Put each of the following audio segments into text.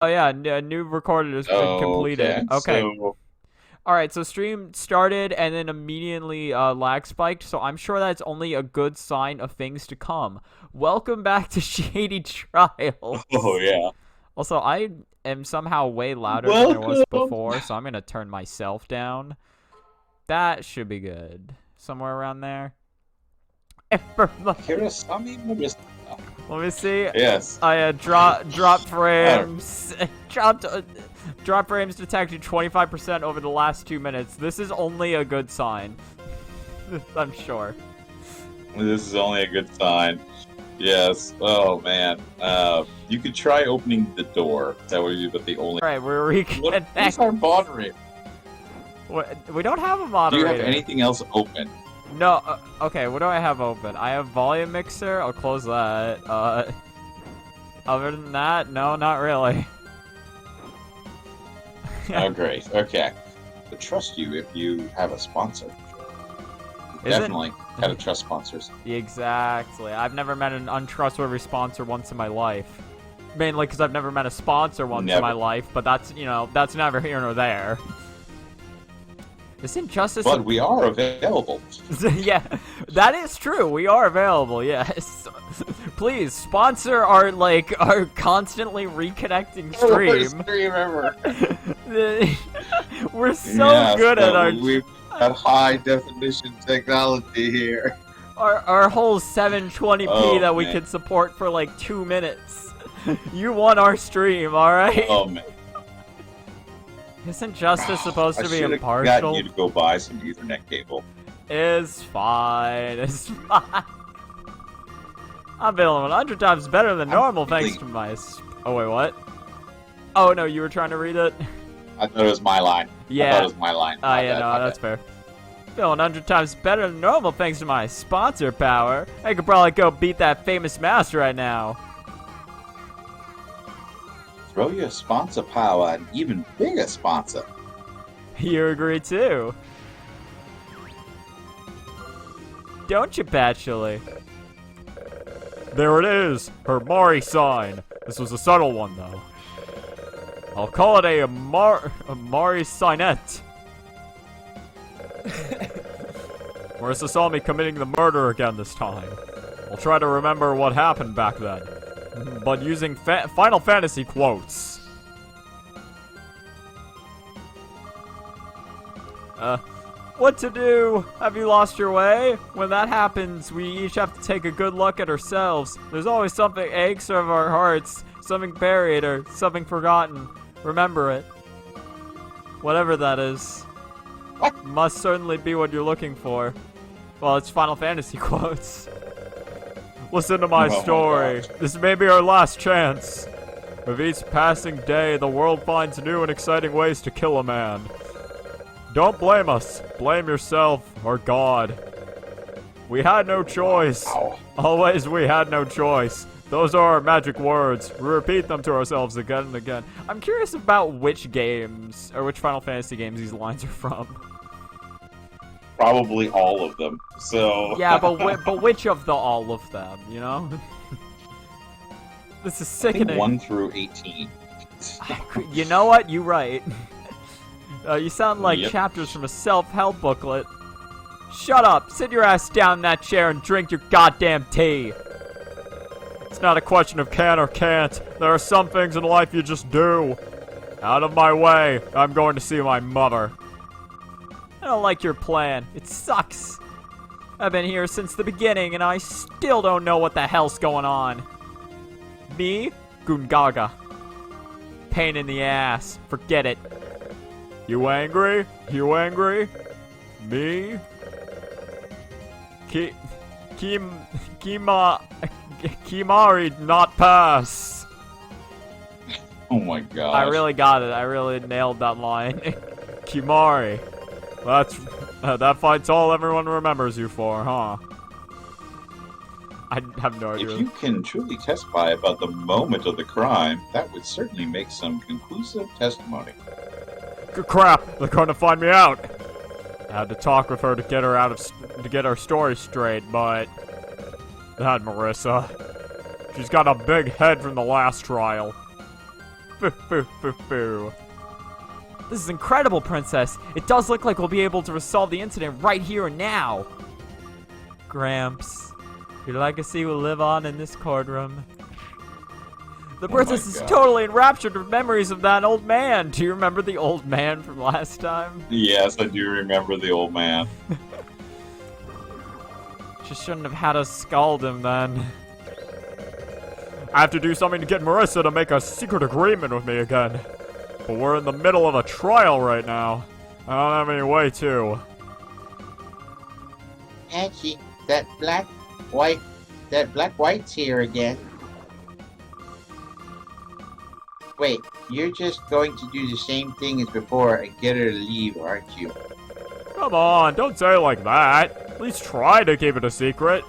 Oh yeah, a new recorded has been completed. Okay, Okay. so All right, so stream started and then immediately lag spiked, so I'm sure that's only a good sign of things to come. Welcome back to Shady oh Trials. yeah. Also, I am somehow way louder than I was Welcome. before, so I'm gonna turn myself down. That should be good. Somewhere around there. Kirasami Marissa. Let me see. Yes. I drop Uh, frames. Drop frames detected 25% over the last 2 minutes. This is only a good sign. I'm sure. this is only a good sign. Yes. Oh man. You could try opening the door. That would be but the only. All right, we're What's reconnecting. our moderator? We don't have a Do you have moderator. anything else open? No. Okay, what do I have open? I have volume mixer. I'll close that. Other than that, no, not really. Oh great. Okay. I trust you if you have a sponsor. Isn't Definitely gotta trust sponsors. exactly? I've never met an untrustworthy sponsor once in my life. Mainly because I've never met a sponsor once in my Never. life, but that's, that's neither here nor there. Isn't justice? But we are available. Yeah, that is true. We are available. Yes. Please sponsor our constantly reconnecting Worst stream. stream ever. We're so Yes, good at our we've got high definition technology here. our whole 720p Oh, that we man. can support for like 2 minutes. You won our stream, all right? Oh man, Isn't justice supposed I to be should have gotten impartial? you to go buy some Ethernet cable. It's fine. It's fine. I'm feeling 100 times better than normal thanks to my. Oh wait, what? Oh no, you were trying to read it. I thought it was my line. I thought Yeah. it was my line. Yeah, no, that's fair. Feeling 100 times better than normal thanks to my sponsor power. I could probably go beat that famous mouse right now. Throw your sponsor power an even bigger sponsor. You agree too. Don't you, Bachelor? There it is, her Mari sign. This was a subtle one, though. I'll call it a Mari signette. Marissa saw me committing the murder again this time. I'll try to remember what happened back then, but using Final Fantasy quotes. What to do? Have you lost your way? When that happens, we each have to take a good look at ourselves. There's always something aches of our hearts, something buried or something forgotten. Remember it. Whatever that is. Must certainly be what you're looking for. Well, it's Final Fantasy quotes. Listen to my Oh my story. gosh. This may be our last chance. With each passing day, the world finds new and exciting ways to kill a man. Don't blame us. Blame yourself or God. We had no choice. Ow. Always we had no choice. Those are our magic words. We repeat them to ourselves again and again. I'm curious about which games, or which Final Fantasy games these lines are from. Probably all of them. So Yeah, but which of the all of them, you know? This is I think sickening. 1 through 18. You know what? You're right. You sound like Yep. chapters from a self-help booklet. Shut up! Sit your ass down in that chair and drink your goddamn tea! It's not a question of can or can't. There are some things in life you just do. Out of my way. I'm going to see my mother. I don't like your plan. It sucks. I've been here since the beginning and I still don't know what the hell's going on. Me? Gungaga. Pain in the ass. Forget it. You angry? You angry? Me? Kimari not pass. Oh my god. I really got it. I really nailed that line. Kimari. That fight's all everyone remembers you for, huh? I have no idea. If you can truly testify about the moment of the crime, that would certainly make some conclusive testimony. Crap! They're gonna find me out. I had to talk with her to get her to get our story straight, but that Marissa, she's got a big head from the last trial. This is incredible, Princess. It does look like we'll be able to resolve the incident right here and now. Gramps, your legacy will live on in this courtroom. The princess is totally enraptured with memories of that old man. Do you remember the old man from last time? Yes, I do remember the old man. She shouldn't have had us scald him then. I have to do something to get Marissa to make a secret agreement with me again. But we're in the middle of a trial right now. I don't have any way to. Actually, that black white's here again. Wait, you're just going to do the same thing as before and get her to leave, aren't you? Come on, don't say it like that. At least try to keep it a secret.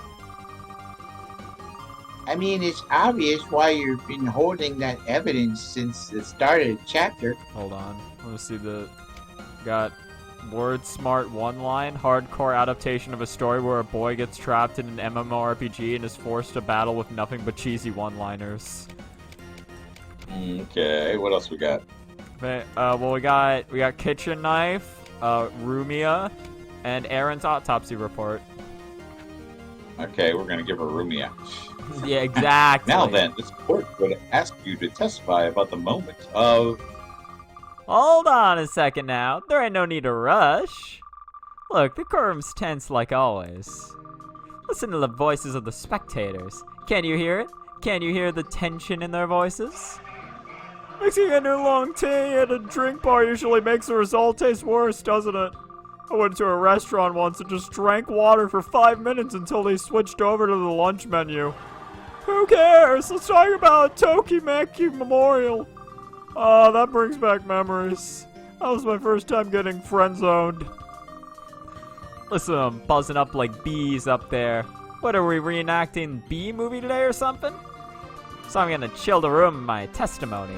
I mean, it's obvious why you've been holding that evidence since the start of the chapter. Hold on. Let me see the... Got word smart one line. Hardcore adaptation of a story where a boy gets trapped in an MMORPG and is forced to battle with nothing but cheesy one-liners. Okay, what else we got? Okay, well, we got kitchen knife, Rumia, and Aaron's autopsy report. Okay, we're gonna give her Rumia. Yeah, exactly. Now then, this court would ask you to testify about the moment of... Hold on a second now. There ain't no need to rush. Look, the courtroom's tense like always. Listen to the voices of the spectators. Can you hear it? Can you hear the tension in their voices? Mixing in a long tea at a drink bar usually makes the result taste worse, doesn't it? I went to a restaurant once and just drank water for 5 minutes until they switched over to the lunch menu. Who cares? Let's talk about Tokimeki Memorial. Oh, that brings back memories. That was my first time getting friend-zoned. Listen, I'm buzzing up like bees up there. What, are we reenacting Bee Movie today or something? So I'm gonna chill the room in my testimony.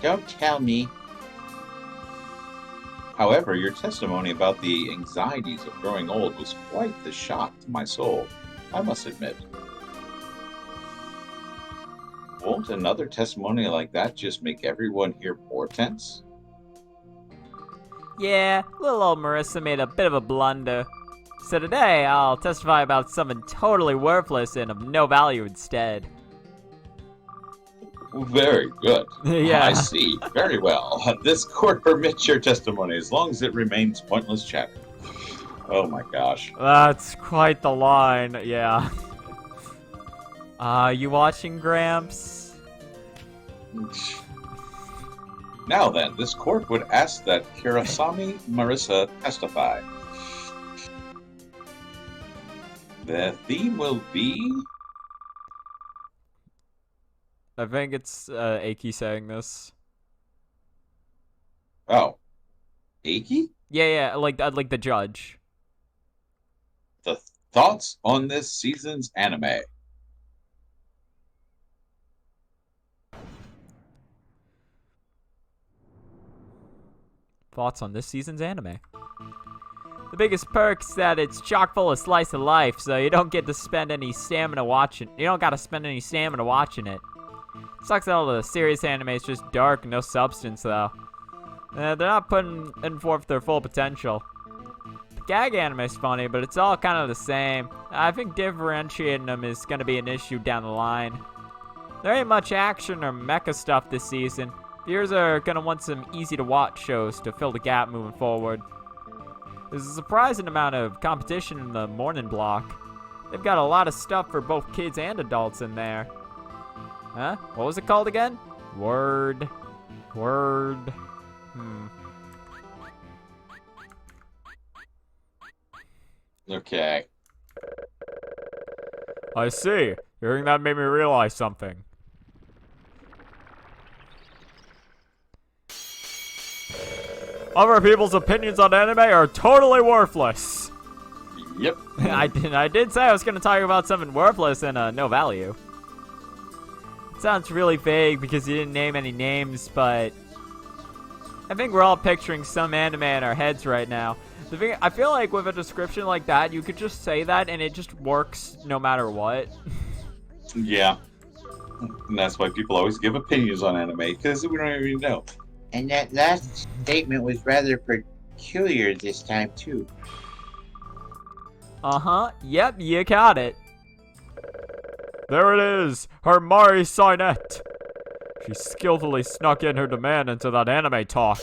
Don't tell me. However, your testimony about the anxieties of growing old was quite the shock to my soul, I must admit. Won't another testimony like that just make everyone here more tense? Yeah, little old Marissa made a bit of a blunder. So today, I'll testify about something totally worthless and of no value instead. Very good. Yeah. I see. Very well. This court permits your testimony as long as it remains pointless chatter. Oh my gosh. That's quite the line, yeah. You watching, Gramps? Now then, this court would ask that Kirasami Marissa testify. The theme will be... I think it's Aki saying this. Oh. Aki? Yeah, like the judge. The thoughts on this season's anime. Thoughts on this season's anime. The biggest perk is that it's chock full of slice of life, so you don't get to spend any stamina watching. You don't gotta spend any stamina watching it. Sucks that all the serious anime is just dark and no substance, though. They're not putting forth their full potential. The gag anime is funny, but it's all kind of the same. I think differentiating them is gonna be an issue down the line. There ain't much action or mecha stuff this season. Viewers are gonna want some easy-to-watch shows to fill the gap moving forward. There's a surprising amount of competition in the morning block. They've got a lot of stuff for both kids and adults in there. Huh? What was it called again? Word. Okay. I see. Hearing that made me realize something. Other people's opinions on anime are totally worthless. Yep. I did say I was going to talk about something worthless and no value. It sounds really vague because you didn't name any names, but I think we're all picturing some anime in our heads right now. The thing, I feel like with a description like that, you could just say that and it just works no matter what. Yeah. And that's why people always give opinions on anime, because we don't even know. And that last statement was rather peculiar this time, too. Uh-huh. Yep, you got it. There it is, her Mari Sinet. She skillfully snuck in her demand into that anime talk.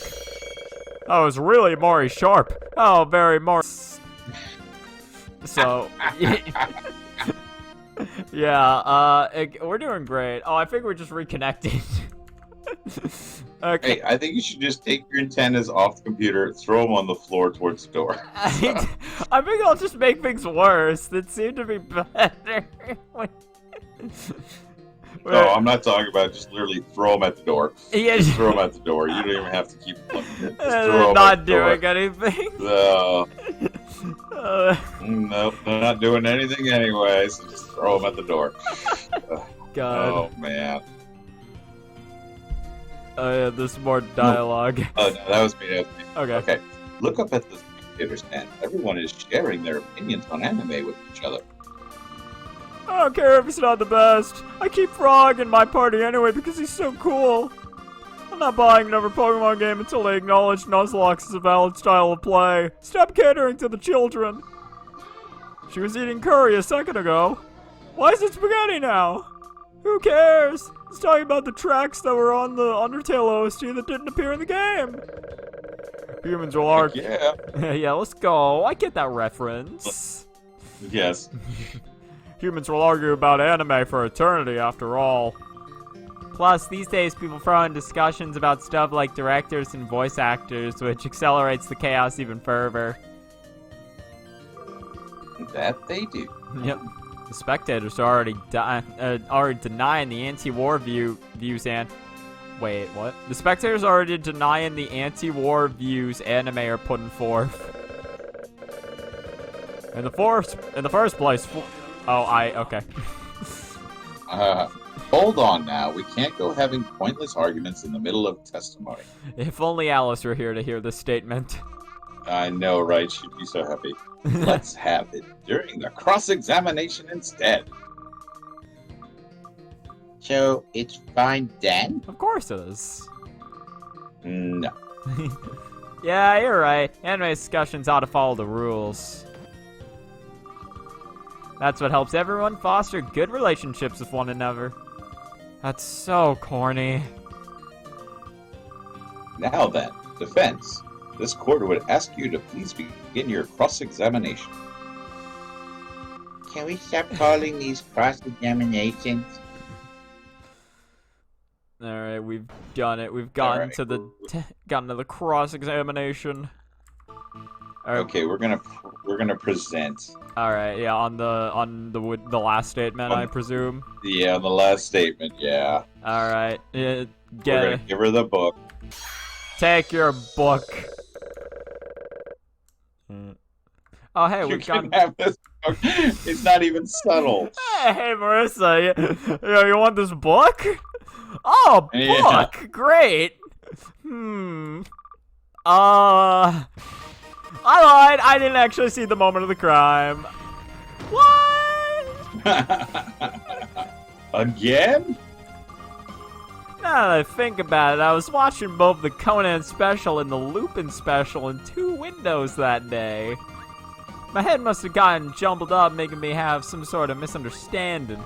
That was really Mari sharp. Oh, very Mari. So, yeah, we're doing great. Oh, I think we're just reconnecting. Okay. Hey, I think you should just take your antennas off the computer, throw them on the floor towards the door. I think I'll just make things worse. That seemed to be better. No, I'm not talking about just literally throw them at the door. Yeah, Just throw them at the door. You don't even have to keep them. Just throw 'em not at the door. doing anything. No, Uh, nope, they're not doing anything anyway, so just throw them at the door. God. Oh, man. Yeah, there's more dialogue. Oh, no, that was me. Okay. Okay, look up at the spectator stand. Everyone is sharing their opinions on anime with each other. I don't care if he's not the best. I keep Frog in my party anyway because he's so cool. I'm not buying another Pokemon game until they acknowledge Nuzlocke is a valid style of play. Stop catering to the children. She was eating curry a second ago. Why is it spaghetti now? Who cares? It's talking about the tracks that were on the Undertale OST that didn't appear in the game. Humans will argue. Yeah. Yeah, let's go. I get that reference. Yes. Humans will argue about anime for eternity, after all. Plus, these days people throw in discussions about stuff like directors and voice actors, which accelerates the chaos even further. That they do. Yep. The spectators are already denying the anti-war views and... Wait, what? The spectators are already denying the anti-war views anime are putting forth. In the first place... okay. Hold on now. We can't go having pointless arguments in the middle of testimony. If only Alice were here to hear this statement. I know, right? She'd be so happy. Let's have it during the cross-examination instead. So, it's fine then? Of course it is. No. Yeah, you're right. Anime discussions ought to follow the rules. That's what helps everyone foster good relationships with one another. That's so corny. Now then, defense. This court would ask you to please begin your cross-examination. Can we stop calling these cross-examinations? Alright, we've done it. We've gotten Alright, to the cross-examination. Okay, we're gonna present. All right, yeah, on the last statement, I presume. Yeah, the last statement. Yeah. All right, We're gonna give her the book. Take your book. Oh, hey, You we've can got. have this book. It's not even subtle. Hey, Marissa, you want this book? Oh, book, Yeah. great. I lied. I didn't actually see the moment of the crime. What? Again? Now that I think about it, I was watching both the Conan special and the Lupin special in 2 windows that day. My head must have gotten jumbled up, making me have some sort of misunderstanding.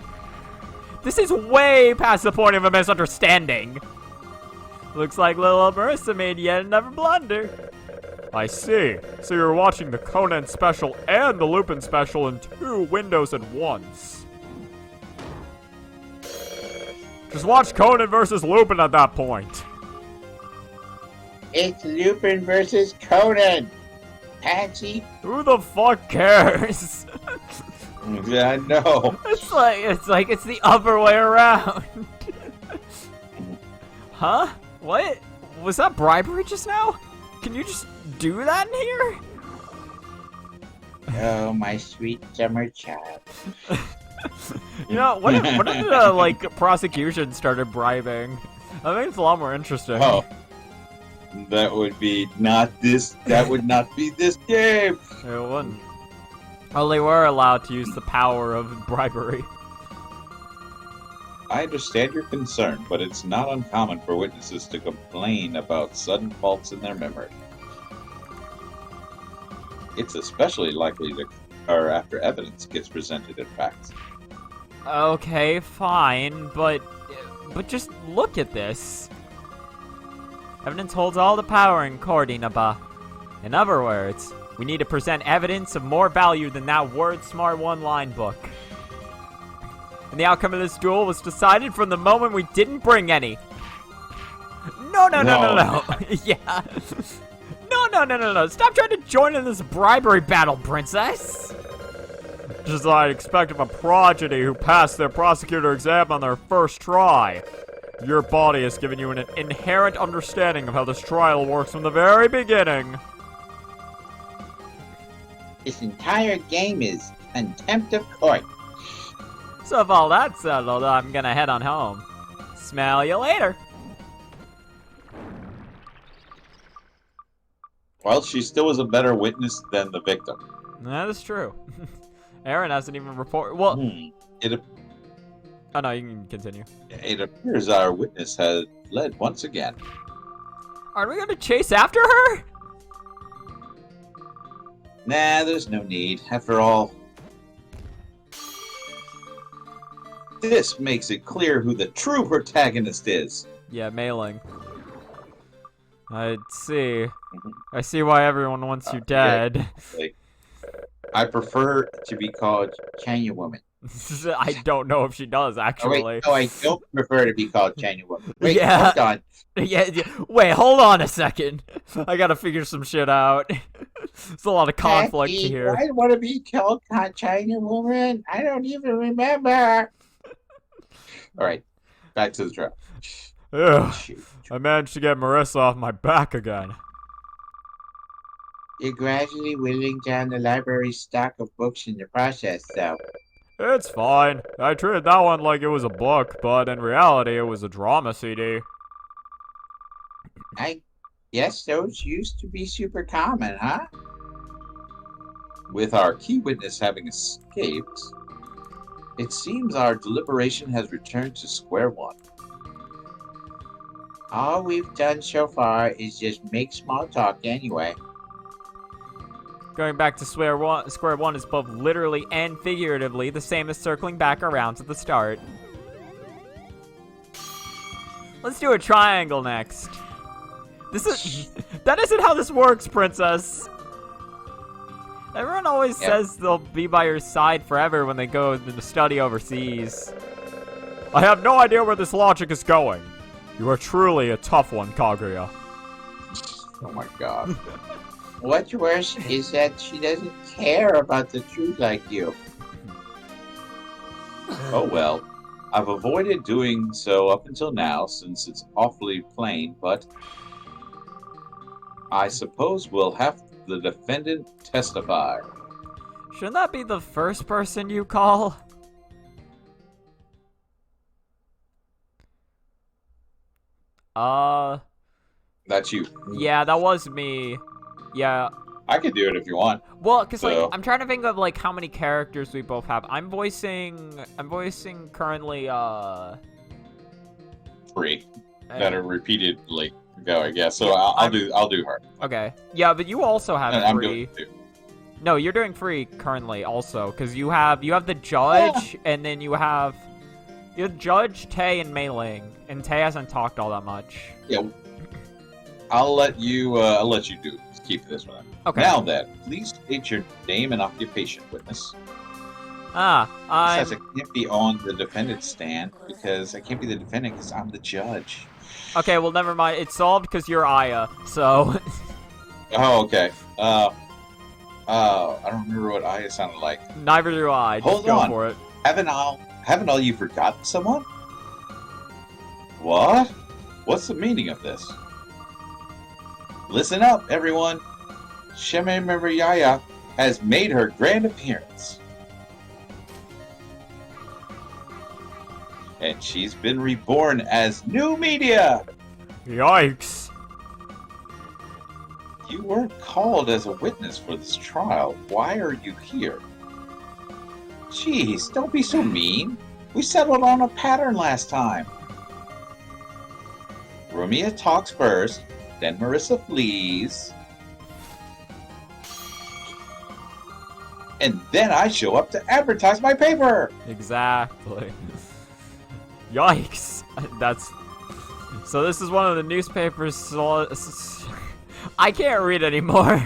This is way past the point of a misunderstanding. Looks like little Marissa made yet another blunder. I see. So you're watching the Conan special and the Lupin special in 2 windows at once. Just watch Conan versus Lupin at that point. It's Lupin versus Conan. Patsy. Who the fuck cares? Yeah, I know. It's the other way around. Huh? What? Was that bribery just now? Can you just do that in here? Oh, my sweet summer child. You know, what if the prosecution started bribing? I think it's a lot more interesting. Oh. That would be not this. That would not be this game. It wouldn't. Well, they were allowed to use the power of bribery. I understand your concern, but it's not uncommon for witnesses to complain about sudden faults in their memory. It's especially likely to occur after evidence gets presented in fact. Okay, fine, but just look at this. Evidence holds all the power in court, Inaba. In other words, we need to present evidence of more value than that word-smart one-line book. And the outcome of this duel was decided from the moment we didn't bring any. No. Yeah. No. Stop trying to join in this bribery battle, princess. Just as I'd expect of a prodigy who passed their prosecutor exam on their first try. Your body has given you an inherent understanding of how this trial works from the very beginning. This entire game is contempt of court. So if all that's settled, I'm gonna head on home. Smell you later. Well, she still was a better witness than the victim. That is true. Aaron hasn't even reported. Well, oh no, you can continue. It appears our witness has led once again. Are we gonna chase after her? Nah, there's no need. After all, this makes it clear who the true protagonist is. Yeah, mailing. I see. I see why everyone wants you dead. I prefer To be called China Woman. I don't know if she does, actually. Oh, wait, no, I don't prefer to be called China Woman. Wait, Yeah. hold on. Yeah, wait, hold on a second. I gotta figure some shit out. There's a lot of conflict Jackie, here. I want to be called China Woman. I don't even remember. All right, back to the trial. Ugh, Shoot. I managed to get Marissa off my back again. You're gradually whittling down the library's stock of books in the process, though. It's fine. I treated that one like it was a book, but in reality, it was a drama CD. I guess those used to be super common, huh? With our key witness having escaped, it seems our deliberation has returned to square one. All we've done so far is just make small talk anyway. Going back to square one is both literally and figuratively the same as circling back around to the start. Let's do a triangle next. That isn't how this works, princess. Everyone always says they'll be by your side forever when they go to study overseas. I have no idea where this logic is going. You are truly a tough one, Kaguya. Oh my god. What's worse is that she doesn't care about the truth like you. Oh well. I've avoided doing so up until now since it's awfully plain, but I suppose we'll have the defendant testify. Shouldn't that be the first person you call? That's you. Yeah, that was me. Yeah. I could do it if you want. Well, cause So- like I'm trying to think of like how many characters we both have. I'm voicing currently 3 that are repeatedly go, I guess. So I'll do her. Okay. Yeah, but you also have And I'm 3. doing 2. No, you're doing 3 currently also, cause you have the judge and then you have Judge, Tay, and Mei Ling, and Tay hasn't talked all that much. Yeah. I'll let you keep this one. Okay. Now then, please state your name and occupation, witness. I'm Says I can't be on the defendant's stand because I can't be the defendant because I'm the judge. okay. Well, never mind. It's solved because you're Aya. So. Oh, okay. I don't remember what Aya sounded like. Neither do I. Just Hold go on. for it. Haven't all you forgotten someone? What? What's the meaning of this? Listen up, everyone. Sheme Mariaya has made her grand appearance. And she's been reborn as new media. Yikes. You weren't called as a witness for this trial. Why are you here? Jeez, don't be so mean. We settled on a pattern last time. Romeo talks first, then Marissa flees, and then I show up to advertise my paper. Exactly. Yikes. That's... So this is one of the newspapers... I can't read anymore.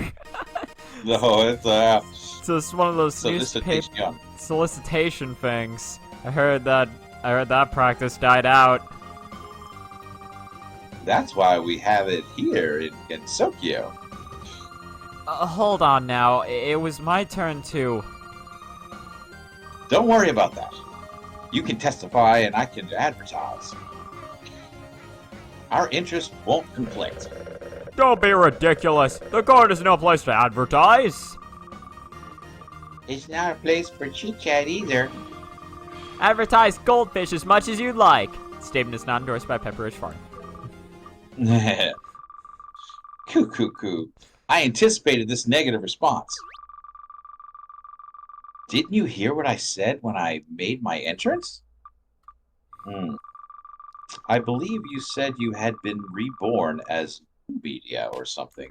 No, it's So it's one of those newspaper solicitation things. I heard that practice died out. That's why we have it here in Gensokyo. Hold on now. It was my turn to... Don't worry about that. You can testify and I can advertise. Our interests won't conflict. Don't be ridiculous. The court is no place to advertise. It's not a place for chit-chat either. Advertise goldfish as much as you'd like. Statement is not endorsed by Pepperidge Farm. Coo. I anticipated this negative response. Didn't you hear what I said when I made my entrance? I believe you said you had been reborn as media or something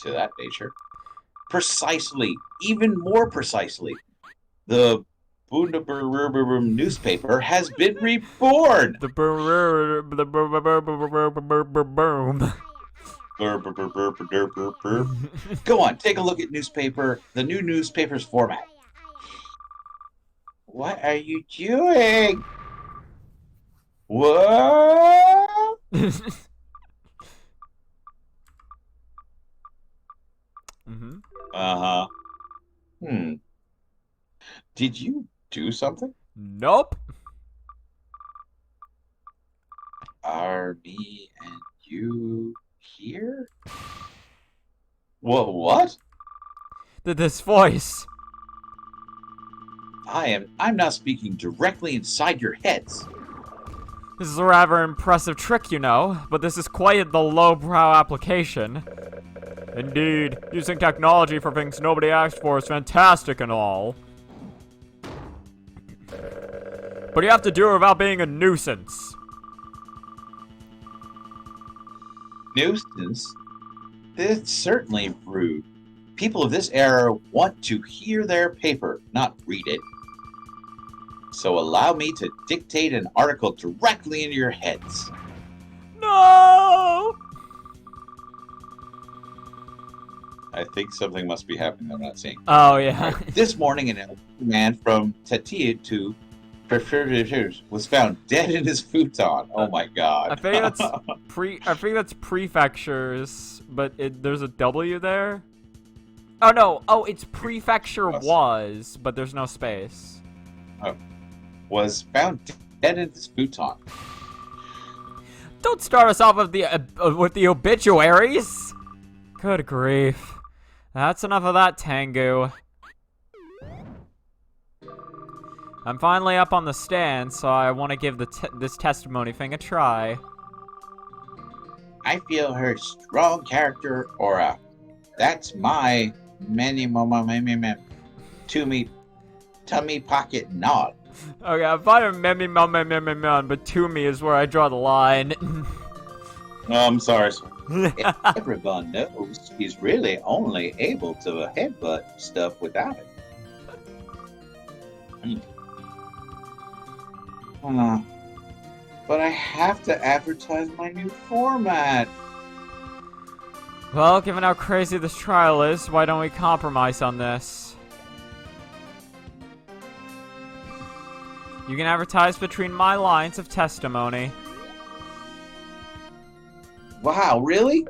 to that nature. Precisely, even more precisely. The Bundaberrum newspaper has been reborn! The boom. Go on, take a look at the new newspaper's format. What are you doing? What? Uh-huh. Did you do something? Nope. Are me and you here? What? This voice. I'm now speaking directly inside your heads. This is a rather impressive trick, you know, but this is quite the lowbrow application. Indeed, using technology for things nobody asked for is fantastic and all. But you have to do it without being a nuisance. Nuisance? That's certainly rude. People of this era want to hear their paper, not read it. So allow me to dictate an article directly into your heads. No! I think something must be happening I'm not seeing. Oh, yeah. This morning, an elderly man from Tatiya to was found dead in his futon. Oh my god. I think that's prefectures, but there's a W there. Oh no! Oh, it's prefecture was, but there's no space. Oh. Was found dead in his futon. Don't start us off with the obituaries. Good grief! That's enough of that, Tengu. I'm finally up on the stand, so I want to give this testimony thing a try. I feel her strong character aura. That's my tummy pocket nod. Okay, I'm fine with but to me is where I draw the line. Oh, I'm sorry. Everyone knows he's really only able to headbutt stuff without it. But I have to advertise my new format. Well, given how crazy this trial is, why don't we compromise on this? You can advertise between my lines of testimony. Wow, really?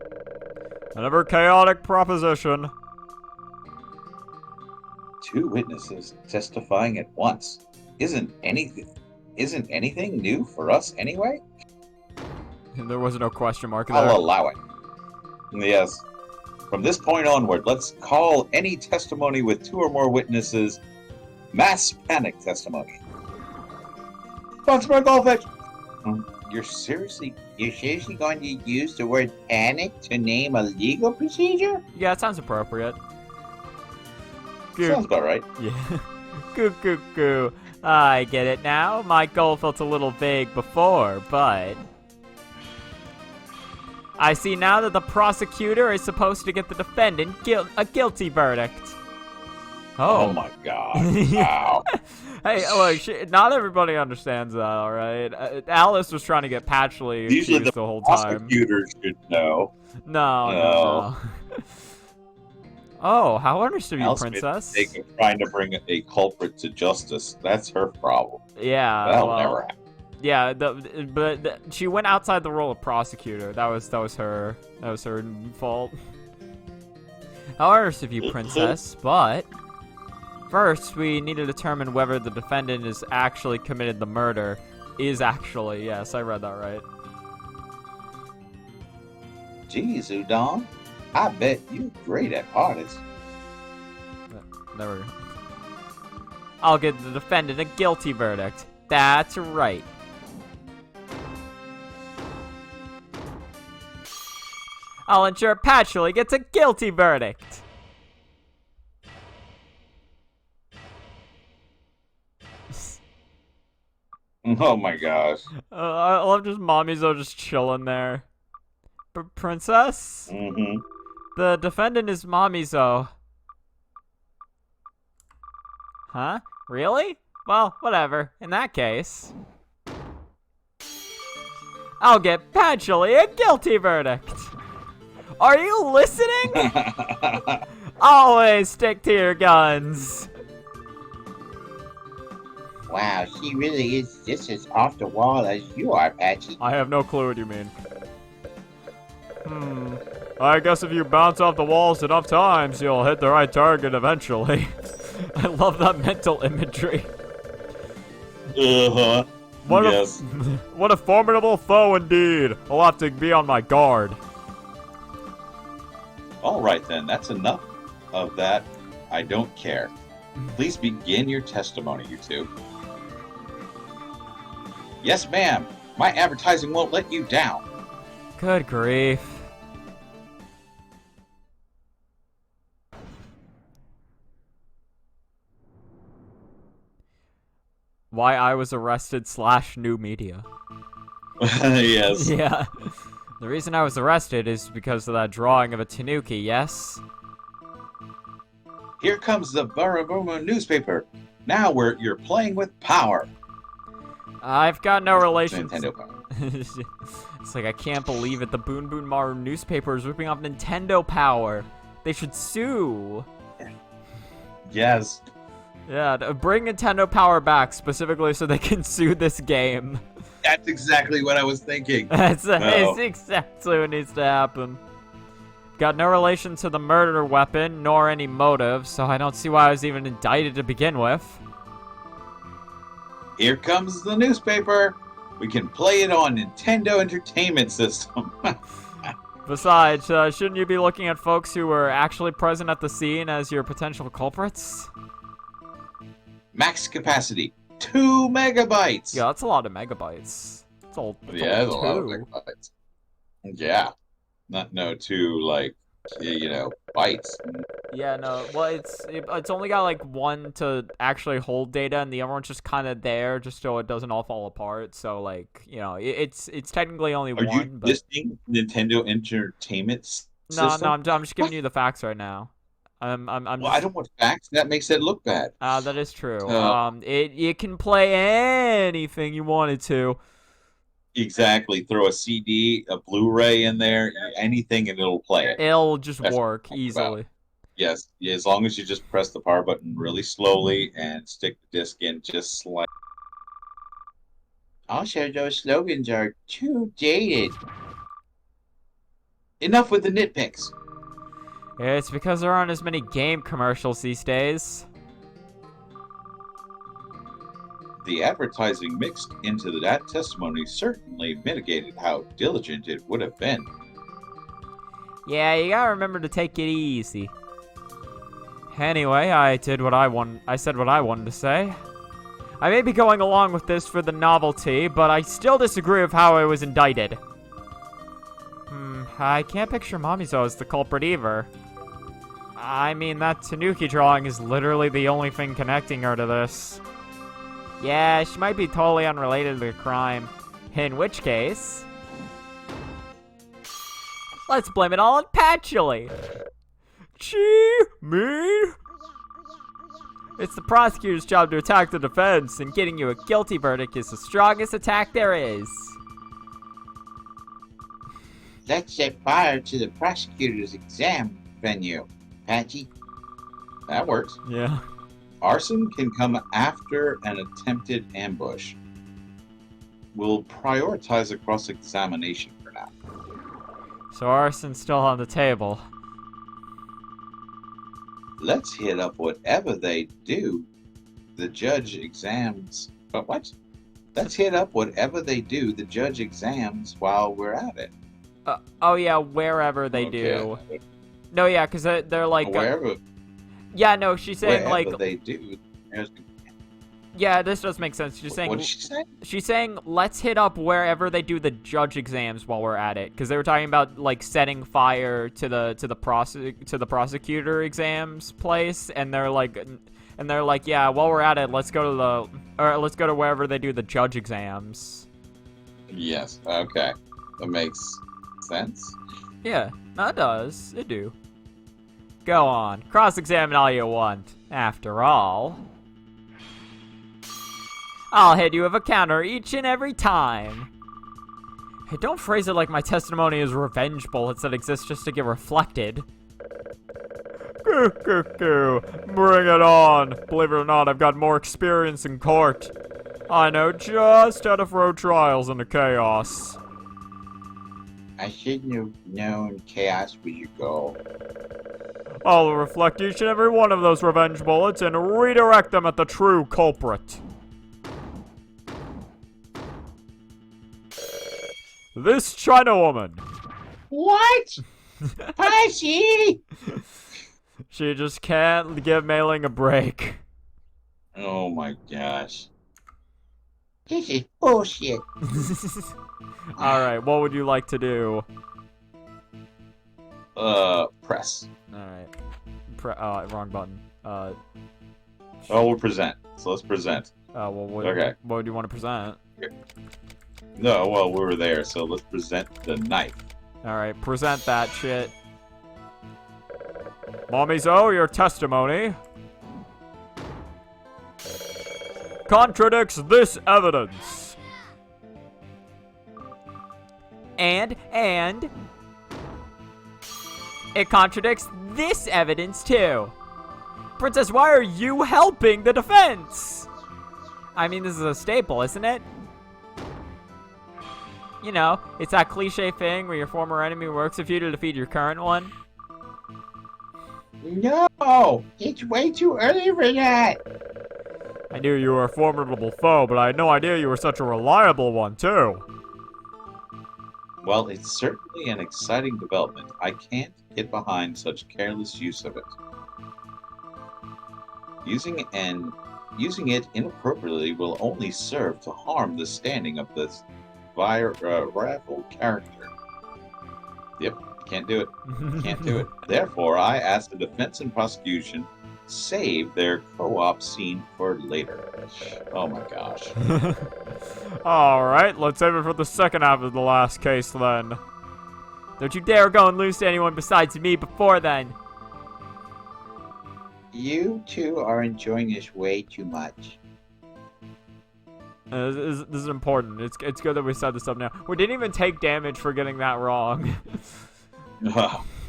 Another chaotic proposition. 2 witnesses testifying at once. Isn't anything new for us anyway? There was no question mark there. I'll allow it. Yes. From this point onward, let's call any testimony with 2 or more witnesses mass panic testimony. Foxburg Goldfish! You're seriously going to use the word panic to name a legal procedure? Yeah, it sounds appropriate. Sounds about right. Yeah. Goo. I get it now. My goal felt a little vague before, but... I see now that the prosecutor is supposed to get the defendant a guilty verdict. Oh my god. Wow. Hey, look, not everybody understands that, alright? Alice was trying to get Patchley Usually accused the the whole time. prosecutor should know. No. Oh, how honest of you, Alice made the Princess. mistake of trying to bring a culprit to justice. That's her problem. Yeah, That'll never happen. Yeah, but she went outside the role of prosecutor. That was her fault. How honest of you, Princess, but first we need to determine whether the defendant is actually committed the murder. Yes, I read that right. Geez, Udon, I bet you're great at artists. There we go. I'll give the defendant a guilty verdict. That's right. I'll ensure Patchley gets a guilty verdict. Oh my gosh. I love just Mommyzo just chilling there. Princess? Mm-hmm. The defendant is Mommyzo. Huh? Really? Well, whatever. In that case, I'll get Patchley a guilty verdict. Are you listening? Always stick to your guns. Wow, she really is just as off the wall as you are, Patchy. I have no clue what you mean. I guess if you bounce off the walls enough times, you'll hit the right target eventually. I love that mental imagery. Uh-huh. Yes. What a formidable foe indeed. I'll have to be on my guard. All right, then. That's enough of that. I don't care. Please begin your testimony, you two. Yes, ma'am. My advertising won't let you down. Good grief. Why I was arrested / new media. Yes. Yeah. The reason I was arrested is because of that drawing of a tanuki, yes? Here comes the Barabuma newspaper. Now you're playing with power. I've got no relation. Nintendo power. It's like, I can't believe it. The Boon Boon Maru newspaper is ripping off Nintendo power. They should sue. Yes. Yeah, bring Nintendo power back, specifically so they can sue this game. That's exactly what I was thinking. That's exactly what needs to happen. Got no relation to the murder weapon, nor any motive, so I don't see why I was even indicted to begin with. Here comes the newspaper. We can play it on Nintendo Entertainment System. Besides, shouldn't you be looking at folks who were actually present at the scene as your potential culprits? Max capacity, 2 megabytes. Yeah, that's a lot of megabytes. It's all. Yeah, that's a lot of megabytes. Yeah, no 2 like bytes. Yeah, no. Well, it's only got like 1 to actually hold data, and the other one's just kind of there, just so it doesn't all fall apart. So like, it's technically only Are 1. you listing Nintendo Entertainment System? No, I'm just giving you the facts right now. I'm Well, I don't want facts. That makes it look bad. that is true. It can play anything you wanted to. Exactly. Throw a CD, a Blu-ray in there, anything, and it'll play it. It'll just That's work what I'm easily. Yes, as long as you just press the power button really slowly and stick the disc in just slightly. Also, those slogans are too dated. Enough with the nitpicks. It's because there aren't as many game commercials these days. The advertising mixed into that testimony certainly mitigated how diligent it would have been. Yeah, you gotta remember to take it easy. Anyway, I said what I wanted to say. I may be going along with this for the novelty, but I still disagree with how I was indicted. I can't picture Mommyzo as the culprit either. I mean, that Tanuki drawing is literally the only thing connecting her to this. Yeah, she might be totally unrelated to the crime. In which case, let's blame it all on Patchouli. Me? It's the prosecutor's job to attack the defense, and getting you a guilty verdict is the strongest attack there is. Let's set fire to the prosecutor's exam venue, Patchy. That works. Yeah. Arson can come after an attempted ambush. We'll prioritize a cross-examination for now. So arson's still on the table. Let's hit up whatever they do. The judge exams. But what? Let's hit up whatever they do. The judge exams while we're at it. Oh yeah, wherever they do. No, yeah, because they're like... Wherever. Yeah, no, she's saying Wherever like... they do. Yeah, this does make sense. She's saying... What did she say? She's saying, let's hit up wherever they do the judge exams while we're at it, because they were talking about like setting fire to the prosecutor exams place, and they're like, yeah, while we're at it, let's go to wherever they do the judge exams. Yes. Okay. That makes sense. Yeah, that does. It do. Go on, cross-examine all you want. After all, I'll hit you with a counter each and every time. Hey, don't phrase it like my testimony is revenge bullets that exist just to get reflected. Bring it on. Believe it or not, I've got more experience in court. I know just how to throw trials into chaos. I shouldn't have known chaos was your goal. I'll reflect each and every one of those revenge bullets and redirect them at the true culprit. This China woman. What? Patchy! She just can't give Mei-Ling a break. Oh my gosh. This is bullshit. Alright, what would you like to do? Press. Alright. Wrong button. Oh, we'll present. So let's present. Well, what do you want to present? No, well, we were there, so let's present the knife. Alright, present that shit. Mommy Zoe, your testimony contradicts this evidence. And it contradicts this evidence too. Princess, why are you helping the defense? I mean, this is a staple, isn't it? You know, it's that cliche thing where your former enemy works with you to defeat your current one. No! It's way too early for that! I knew you were a formidable foe, but I had no idea you were such a reliable one, too. Well, it's certainly an exciting development. I can't get behind such careless use of it. Using it inappropriately will only serve to harm the standing of this rival character. Yep, can't do it. Can't do it. Therefore, I ask the defense and prosecution save their co-op scene for later. Oh my gosh. Alright, let's save it for the second half of the last case then. Don't you dare go and lose to anyone besides me before then. You two are enjoying this way too much. This is important. It's good that we set this up now. We didn't even take damage for getting that wrong.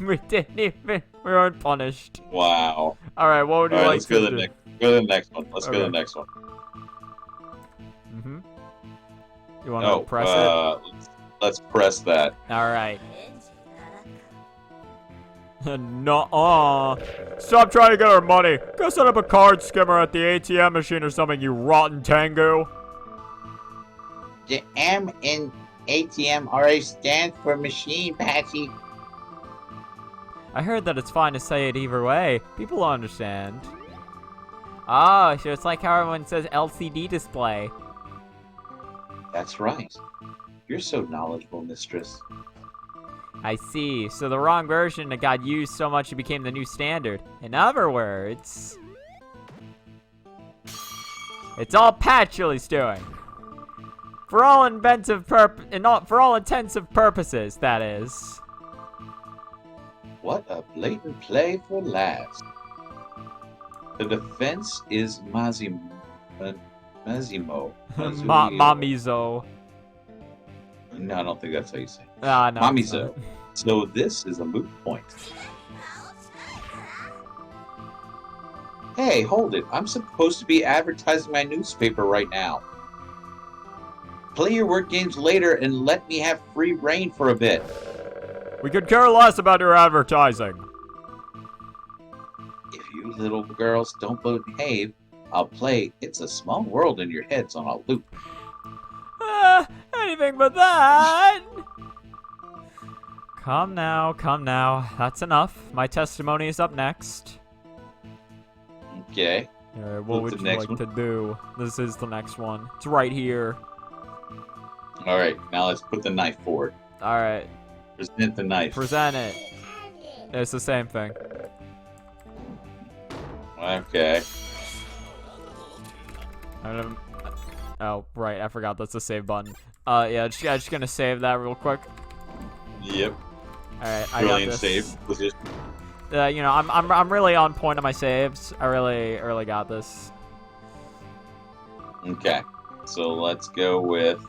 We didn't even. We weren't punished. Wow. All right, what would you like to do? Go to the next one. Let's go to the next one. Mm-hmm. You want to press it? Let's press that. All right. Nuh-uh. Stop trying to get our money. Go set up a card skimmer at the ATM machine or something, you rotten tango. The M in ATM already stands for machine, Patchy. I heard that it's fine to say it either way. People will understand. Oh, so it's like how everyone says LCD display. That's right. You're so knowledgeable, mistress. I see. So the wrong version that got used so much it became the new standard. In other words... It's all Patchoul's doing. For all inventive for all intensive purposes, that is. What a blatant play for laughs. The defense is Massimo. Mamizo. No, I don't think that's how you say it. Ah, no. Mamizo. So this is a moot point. Hey, hold it. I'm supposed to be advertising my newspaper right now. Play your word games later and let me have free reign for a bit. We could care less about your advertising. If you little girls don't behave, I'll play It's a Small World in your heads on a loop. Anything but that. Come now, come now. That's enough. My testimony is up next. Okay. Alright, what would you like to do? This is the next one. It's right here. Alright, now let's put the knife forward. Alright. Present the knife. Present it. It's the same thing. Okay. Oh, right. I forgot that's the save button. Yeah, just gonna save that real quick. Yep. Alright, I Brilliant got this. save. Was it? You know, I'm really on point on my saves. I really got this. Okay. So let's go with.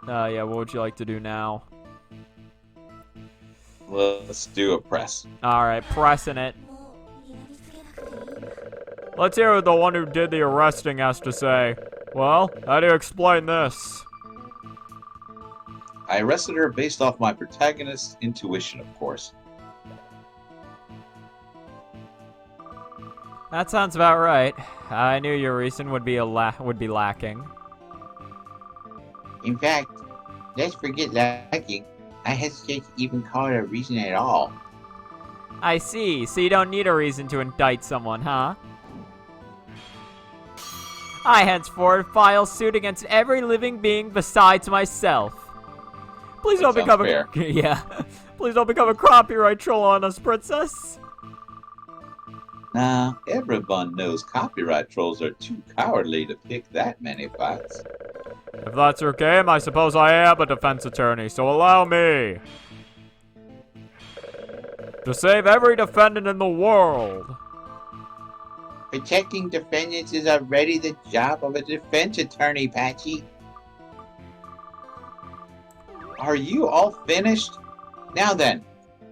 Yeah, what would you like to do now? Let's do a press. Alright, pressing it. Let's hear what the one who did the arresting has to say. Well, how do you explain this? I arrested her based off my protagonist's intuition, of course. That sounds about right. I knew your reason would be lacking. In fact, let's forget lacking. I hesitate to even call it a reason at all. I see. So you don't need a reason to indict someone, huh? I henceforth file suit against every living being besides myself. Please don't become fair. Yeah. Please don't become a copyright troll on us, princess. Nah, everyone knows copyright trolls are too cowardly to pick that many fights. If that's your game, I suppose I am a defense attorney, so allow me to save every defendant in the world. Protecting defendants is already the job of a defense attorney, Patchy. Are you all finished? Now then,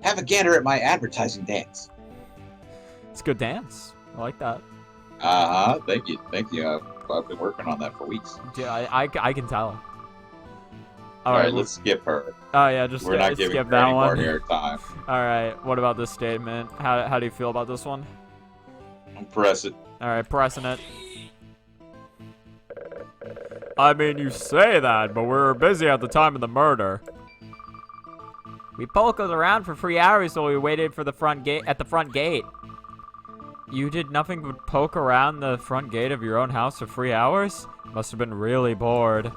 have a gander at my advertising dance. It's a good dance. I like that. Thank you. I've been working on that for weeks. Yeah, I can tell. Alright, let's skip her. Oh yeah, just We're not giving skip her that any more one. air time. Alright, what about this statement? How do you feel about this one? Press it. Alright, pressing it. I mean, you say that, but we were busy at the time of the murder. We polkaed around for 3 hours while we waited for the front gate at the front gate. You did nothing but poke around the front gate of your own house for 3 hours? Must have been really bored.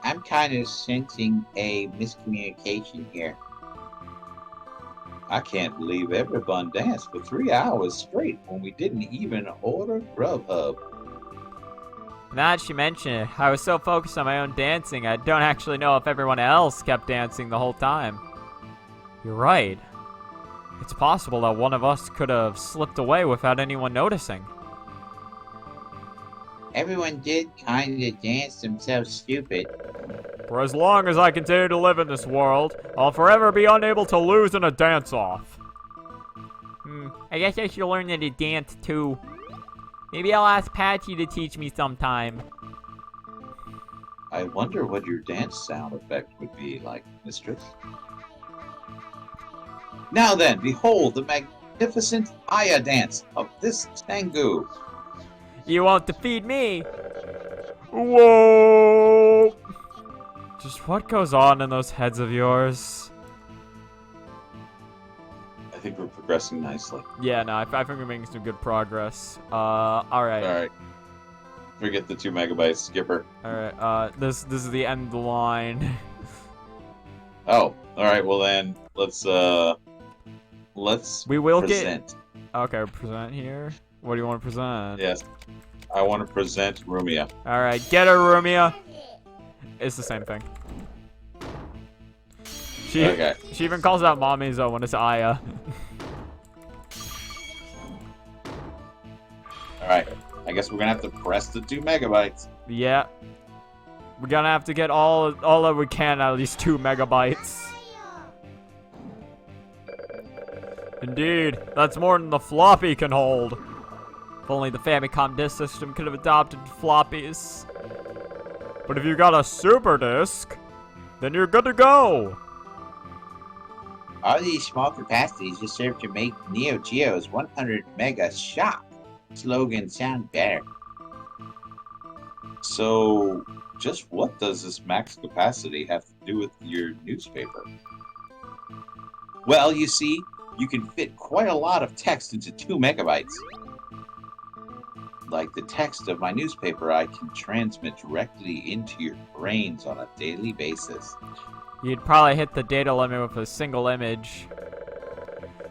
I'm kind of sensing a miscommunication here. I can't believe everyone danced for 3 hours straight when we didn't even order Grubhub. Now that you mention it, I was so focused on my own dancing, I don't actually know if everyone else kept dancing the whole time. You're right. It's possible that one of us could have slipped away without anyone noticing. Everyone did kind of dance themselves stupid. For as long as I continue to live in this world, I'll forever be unable to lose in a dance-off. I guess I should learn how to dance too. Maybe I'll ask Patchy to teach me sometime. I wonder what your dance sound effect would be like, mistress. Now then, behold the magnificent Aya dance of this Tengu. You won't defeat me! Whoa! Just what goes on in those heads of yours? I think we're progressing nicely. Yeah, no, I think we're making some good progress. Alright. Alright. Forget the 2 megabytes, skipper. Alright, this is the end of the line. Oh, alright, well then, let's We will present. Okay, present here. What do you want to present? Yes. I want to present Rumia. Alright, get her, Rumia. It's the same thing. Okay. She even calls out mommy though when it's Aya. Alright. I guess we're gonna have to press the 2 megabytes. Yeah. We're gonna have to get all that we can out of these 2 megabytes. Indeed, that's more than the floppy can hold. If only the Famicom disk system could have adopted floppies. But if you got a super disk, then you're good to go. All these small capacities just serve to make Neo Geo's 100 mega shop slogan sound better. So, just what does this max capacity have to do with your newspaper? Well, you see, you can fit quite a lot of text into 2 megabytes. Like the text of my newspaper, I can transmit directly into your brains on a daily basis. You'd probably hit the data limit with a single image.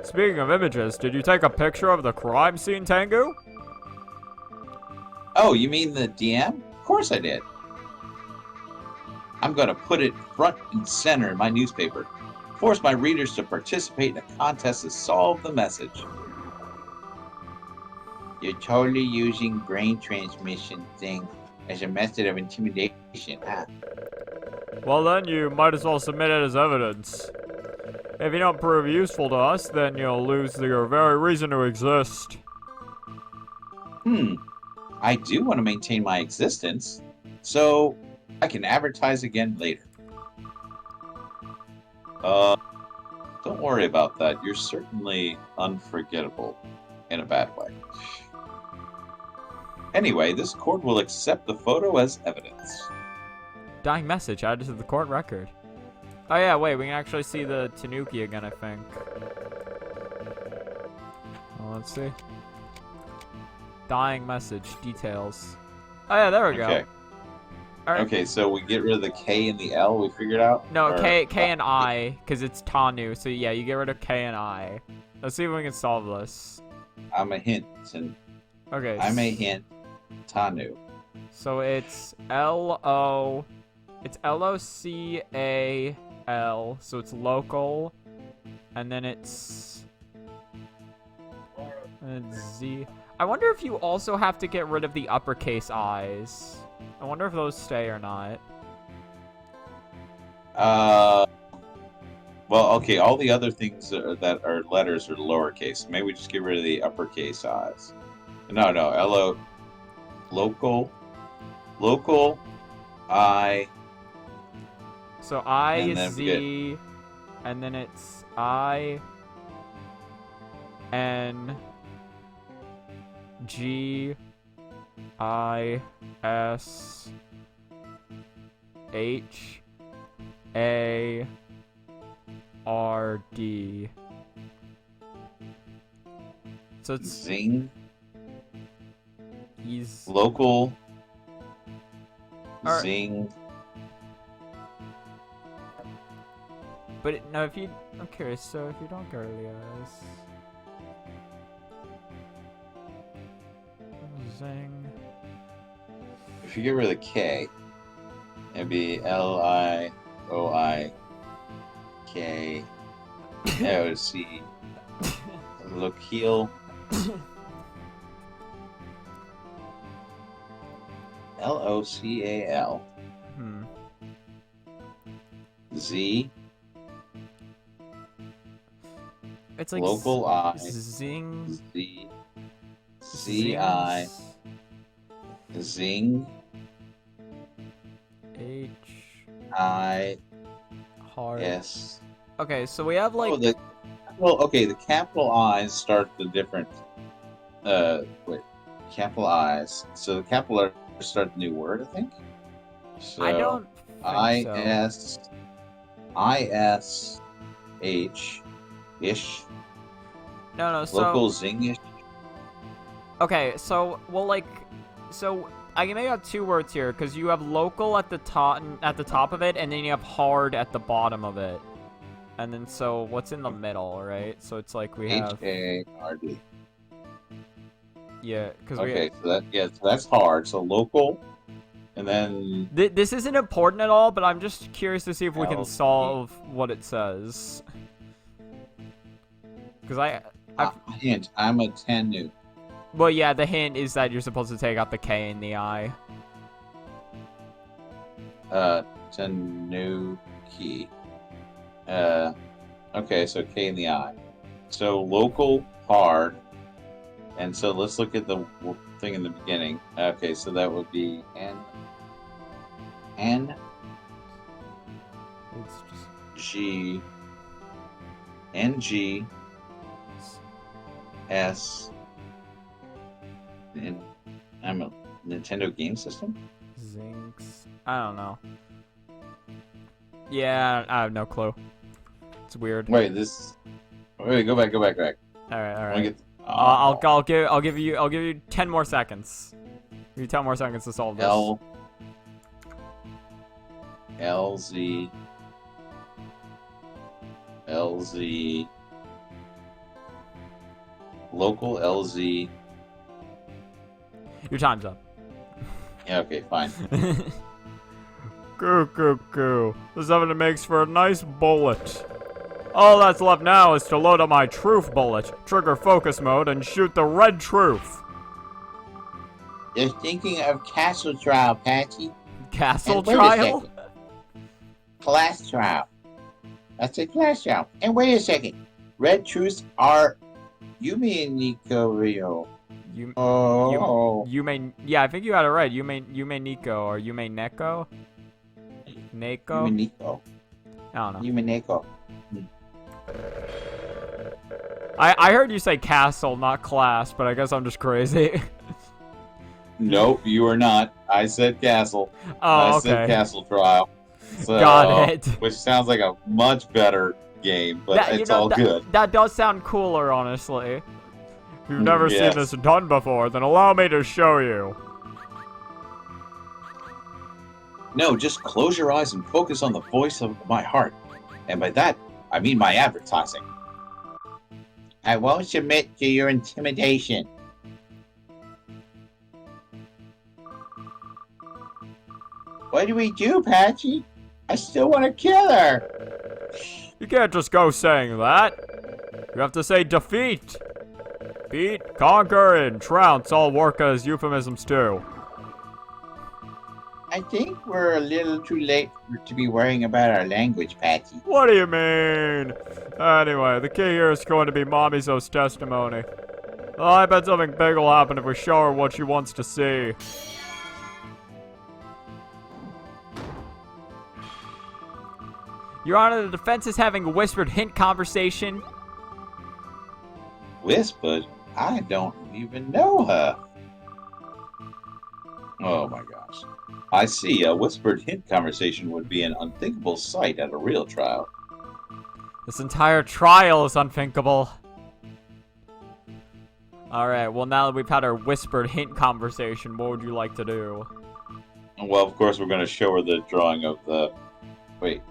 Speaking of images, did you take a picture of the crime scene, Tengu? Oh, you mean the DM? Of course I did. I'm gonna put it front and center in my newspaper. Force my readers to participate in a contest to solve the message. You're totally using brain transmission thing as a method of intimidation, huh? Well then, you might as well submit it as evidence. If you don't prove useful to us, then you'll lose your very reason to exist. I do want to maintain my existence, so I can advertise again later. Don't worry about that. You're certainly unforgettable in a bad way. Anyway, this court will accept the photo as evidence. Dying message added to the court record. Oh yeah, wait, we can actually see the Tanuki again, I think. Well, let's see. Dying message, details. Oh yeah, there we go. Okay. All right. Okay, so we get rid of the K and the L, we figured out? No, Or- K and I, because it's Tanu, so yeah, you get rid of K and I. Let's see if we can solve this. I'm a hint, and Okay. I'm a hint, Tanu. So it's L-O... It's L-O-C-A-L, so it's local. And then it's Z. I wonder if you also have to get rid of the uppercase I's. I wonder if those stay or not. Well, okay, all the other things that are letters are lowercase. Maybe we just get rid of the uppercase I's. No, L-O... Local, I... So I And is then we Z, and then it's I, N, G, I, S, H, A, R, D. So it's Zing, he's local, Alright. Zing. But no, if you, I'm curious. So if you don't go to the I's, zing. If you get rid of the K, it'd be L-I-O-I-K, O-C, Local, L-O-C-A-L, Z, It's like local I, zing. Z, Z-I, Zing, H I, hard. S. Okay, so we have like The capital I's start the different. Capital I's. So the capital letters start the new word, I think. So I don't think so. I-S-H ish. No, so Local Zingish. okay, so so I can make out 2 words here because you have local at the top of it, and then you have hard at the bottom of it, and then so what's in the middle, right? So it's like we have H-A-R-D. Yeah, because Okay, so that's hard. So local, and then This isn't important at all, but I'm just curious to see if we can L, solve what it says. Because hint. I'm a Tenu. well, yeah, the hint is that you're supposed to take out the K in the I. Tanuki. Okay, so K in the I. So local, hard, and so let's look at the thing in the beginning. Okay, so that would be N It's just G N G S. And I'm a Nintendo game system. Zinx. I don't know. Yeah, I have no clue. It's weird. Wait, go back. All right. Let me get. I'll give you 10 more seconds. Give you 10 more seconds to solve this. L Z local LZ. Your time's up. Yeah, okay, fine. Goo. This evidence makes for a nice bullet. All that's left now is to load up my truth bullet, trigger focus mode, and shoot the red truth. They're thinking of castle trial, Patchy. Castle And wait a trial? second. Class trial. That's a class trial. And wait a second. Red truths are Nico Rio. You may, yeah, I think you got it right. You may Nico or you may Neko? Neko? Nico. I don't know. Neko. I heard you say castle, not class, but I guess I'm just crazy. Nope, you are not. I said castle. Oh, I said okay. castle trial. So, Got it. Which sounds like a much better game, but it's all good. That does sound cooler, honestly. If you've never seen Yes. this done before, then allow me to show you. No, just close your eyes and focus on the voice of my heart. And by that, I mean my advertising. I won't submit to your intimidation. What do we do, Patchy? I still want to kill her. You can't just go saying that. You have to say defeat. Defeat, conquer, and trounce all work as euphemisms too. I think we're a little too late to be worrying about our language, Patchy. What do you mean? Anyway, the key here is going to be Mommy's testimony. I bet something big will happen if we show her what she wants to see. Your Honor, the defense is having a whispered hint conversation. Whispered? I don't even know her. Oh my gosh. I see. A whispered hint conversation would be an unthinkable sight at a real trial. This entire trial is unthinkable. Alright, well now that we've had our whispered hint conversation, what would you like to do? Well, of course, we're going to show her the drawing of the... Wait.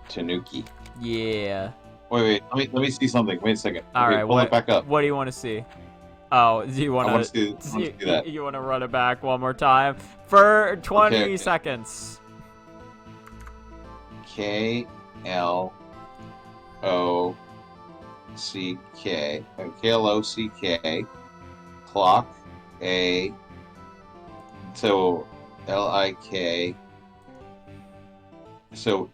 Tanuki. Yeah. Wait. Let me see something. Wait a second. Alright, pull it back up. What do you want to see? Oh, do you want I want to to see that. You want to run it back one more time for 20 Okay. seconds. K-L-O-C-K. K-L-O-C-K. Clock. A. So, L-I-K. So,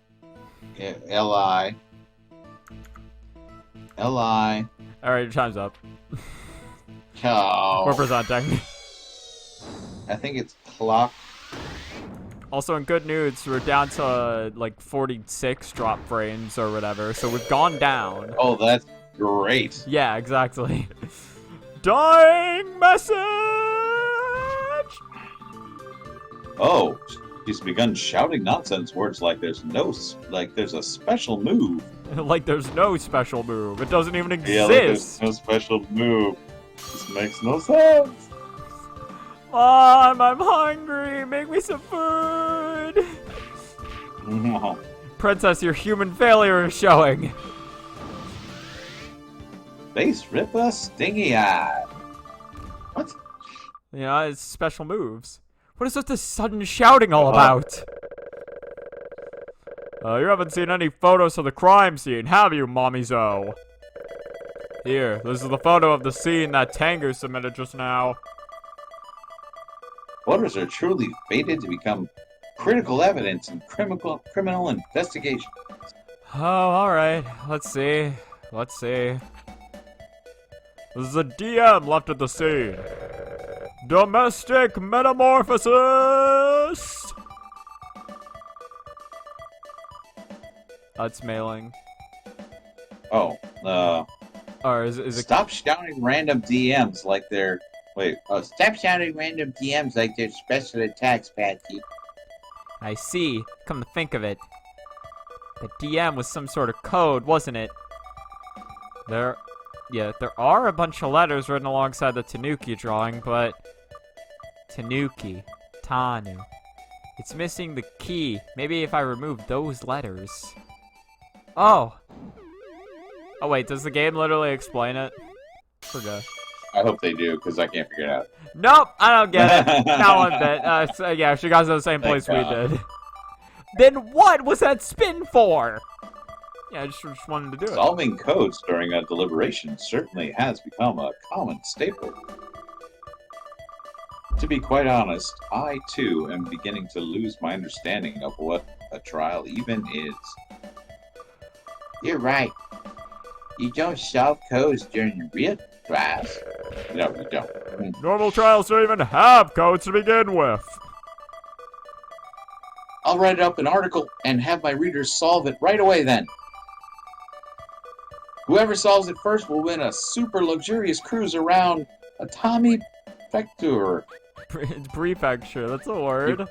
L-I. L-I. Alright, your time's up. Oh, We're presenting. I think it's clock. Also, in good news, we're down to like 46 drop frames or whatever, so we've gone down. Oh, that's great. Yeah, exactly. Dying message! Oh, she's begun shouting nonsense words like there's a special move. Like there's no special move. It doesn't even Yeah, like there's exist. no special move. This makes no sense. Mom, I'm hungry. Make me some food. Princess, your human failure is showing. Face Ripper Stingy Eye. What? You know, it's special moves. What is with this sudden shouting all Uh-huh. about? You haven't seen any photos of the crime scene, have you, Mommy Zo? Here, this is the photo of the scene that Tango submitted just now. Photos are truly fated to become critical evidence in criminal investigation. Oh, alright. Let's see. Let's see. This is a DM left at the scene. Domestic metamorphosis! That's mailing. Oh, Or is it... stop shouting random DMs like they're... Wait, Stop shouting random DMs like they're special attacks, Patsy. I see. Come to think of it. The DM was some sort of code, wasn't it? There are a bunch of letters written alongside the Tanuki drawing, but... Tanuki. Tanu. It's missing the key. Maybe if I remove those letters. Oh! Oh wait, does the game literally explain it? Forgot. I hope they do, because I can't figure it out. Nope, I don't get it. Not one bit. Yeah, she got to the same place we did. Then what was that spin for? Yeah, I just wanted to do it. Solving codes during a deliberation certainly has become a common staple. To be quite honest, I too am beginning to lose my understanding of what a trial even is. You're right. You don't solve codes during real trials. No, you don't. Normal trials don't even have codes to begin with. I'll write up an article and have my readers solve it right away then. Whoever solves it first will win a super luxurious cruise around a Tommy Prefecture. Prefecture, that's a word.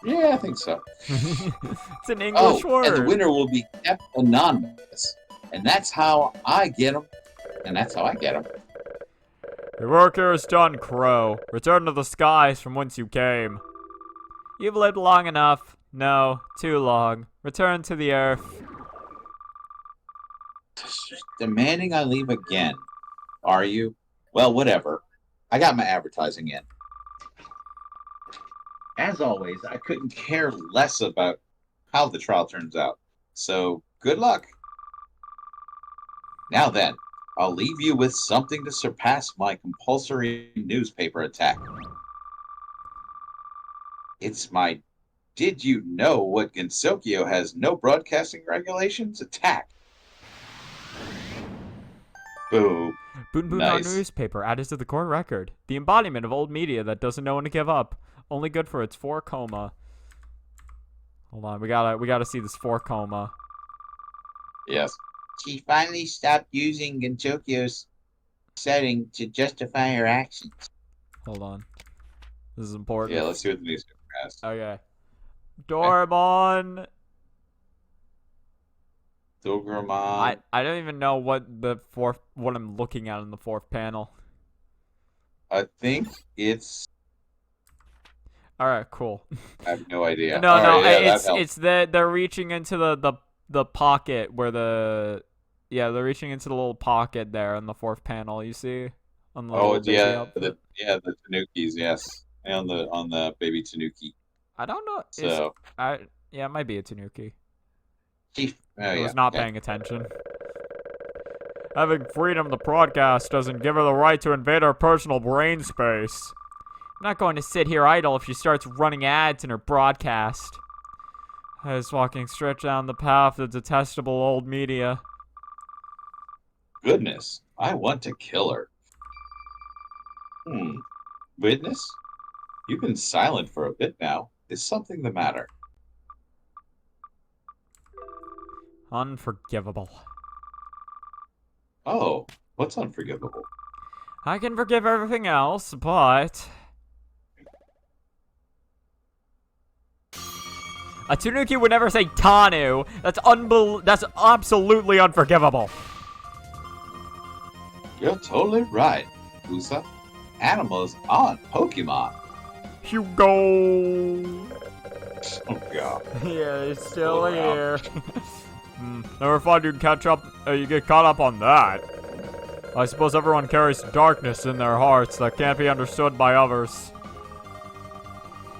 Yeah, I think so. It's an English word. And the winner will be kept anonymous. And that's how I get them. Your work here is done, Crow. Return to the skies from whence you came. You've lived long enough. No, too long. Return to the earth. Demanding I leave again. Are you? Well, whatever. I got my advertising in. As always, I couldn't care less about how the trial turns out. So, good luck. Now then, I'll leave you with something to surpass my compulsory newspaper attack. It's my "Did you know what Gensokyo has no broadcasting regulations?" attack. Boo. Boon Boon Nice. on newspaper added to the court record. The embodiment of old media that doesn't know when to give up. Only good for its 4 coma. Hold on, we gotta see this 4 coma. Yes. She finally stopped using Gensokyo's setting to justify her actions. Hold on. This is important. Yeah, let's see what the newspaper has. Okay. Doraemon. Doraemon. I don't even know what I'm looking at in the 4th panel. I think it's... All right, cool. I have no idea. No, All no, right, yeah, it's they're reaching into the pocket where they're reaching into the little pocket there in the 4th panel. You see? On the little baby outfit. the Tanukis, yes, and on the baby Tanuki. I don't know. So It might be a Tanuki. I was not paying attention. Having freedom to broadcast doesn't give her the right to invade our personal brain space. I'm not going to sit here idle if she starts running ads in her broadcast. I was walking straight down the path of detestable old media. Goodness, I want to kill her. Witness? You've been silent for a bit now. Is something the matter? Unforgivable. Oh, what's unforgivable? I can forgive everything else, but... A Tanuki would never say Tanu. That's absolutely unforgivable. You're totally right, Usa. Animals aren't Pokemon. Hugo. Oh god. Yeah, he's still Oh, wow. here. Never thought you'd catch up. You get caught up on that. I suppose everyone carries darkness in their hearts that can't be understood by others.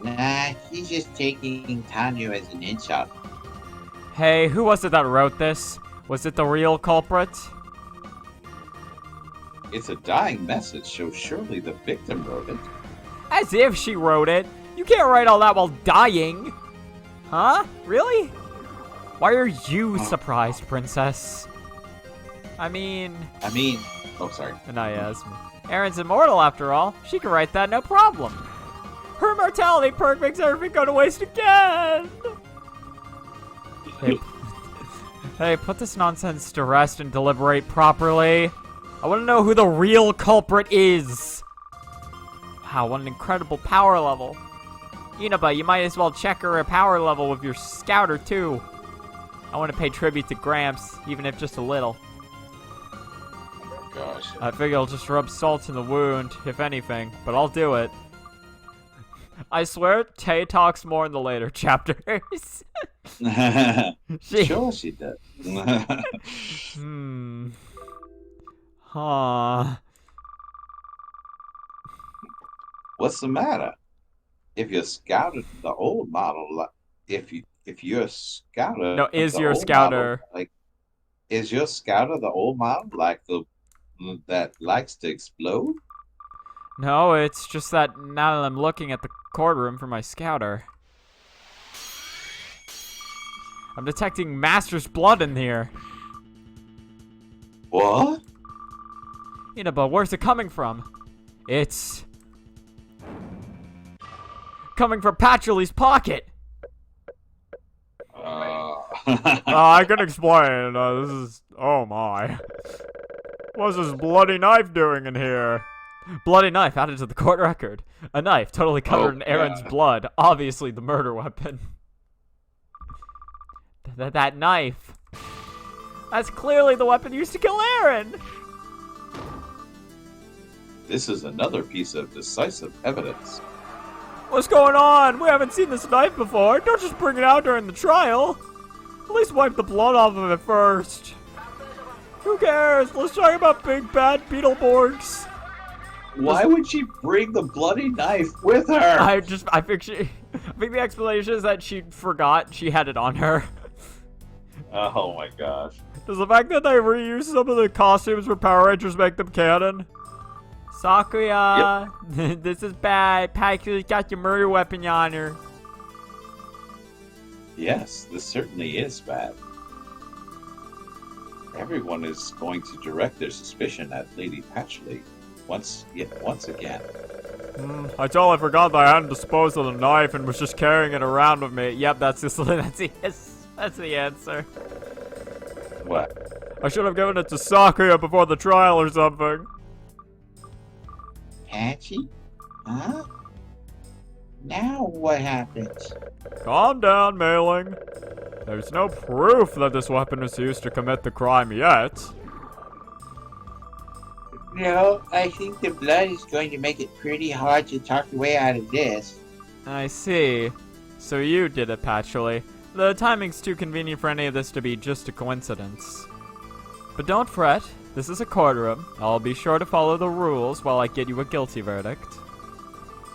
Nah, he's just taking Tanya as an insult. Hey, who was it that wrote this? Was it the real culprit? It's a dying message, so surely the victim wrote it. As if she wrote it. You can't write all that while dying. Huh? Really? Why are you surprised, princess? I mean, oh, sorry. and I asked me. Erin's immortal after all. She can write that no problem. Her immortality perk makes everything go to waste again. Hey, hey, put this nonsense to rest and deliberate properly. I want to know who the real culprit is. Wow, what an incredible power level. Inaba, you might as well check her power level with your scouter too. I want to pay tribute to Gramps, even if just a little. Oh my gosh. I figure I'll just rub salt in the wound, if anything, but I'll do it. I swear, Tay talks more in the later chapters. Sure she does. Huh. What's the matter? If you scouted the old model, if you're a scouter, No, is the your old scouter. model, like, is your scouter the old model, like the that likes to explode? No, it's just that now that I'm looking at the courtroom for my scouter, I'm detecting Master's blood in here. What? But where's it coming from? It's coming from Patchoul's pocket. I can explain. This is... Oh my. What's this bloody knife doing in here? Bloody knife added to the court record. A knife totally covered in Erin's blood. Obviously the murder weapon. That knife. That's clearly the weapon used to kill Erin. This is another piece of decisive evidence. What's going on? We haven't seen this knife before. Don't just bring it out during the trial. At least wipe the blood off of it first. Who cares? Let's talk about big bad Beetleborgs. Why would she bring the bloody knife with her? I think the explanation is that she forgot she had it on her. Oh my gosh. Does the fact that they reuse some of the costumes for Power Rangers make them canon? Sakuya, this is bad. Paiku's got your murder weapon on her. Yes, this certainly is bad. Everyone is going to direct their suspicion at Lady Patchouli once again. I totally forgot that I hadn't disposed of the knife and was just carrying it around with me. Yep, that's the answer. What? I should have given it to Sakuya before the trial or something. Patchy? Huh? Now what happens? Calm down, Mailing. There's no proof that this weapon was used to commit the crime yet. No, I think the blood is going to make it pretty hard to talk your way out of this. I see. So you did it, Patchouli. The timing's too convenient for any of this to be just a coincidence. But don't fret. This is a courtroom. I'll be sure to follow the rules while I get you a guilty verdict.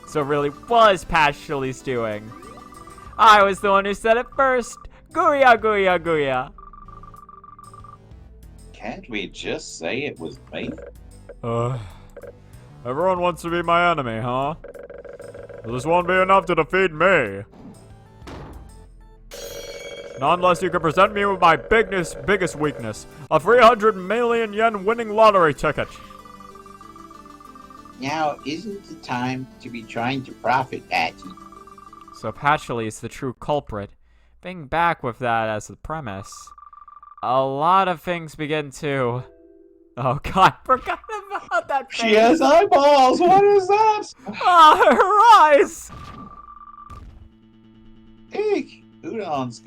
So it really was Patchouli's doing. I was the one who said it first. Gooya, gooya, gooya. Can't we just say it was me? Everyone wants to be my enemy, huh? Well, this won't be enough to defeat me. Not unless you can present me with my biggest weakness. A 300 million yen winning lottery ticket. Now isn't the time to be trying to profit, Patchy. So Patchouli is the true culprit. Being back with that as the premise, a lot of things begin to... Oh god, forgot about that face. She has eyeballs! What is that? Ah, her eyes! Eek! Udon's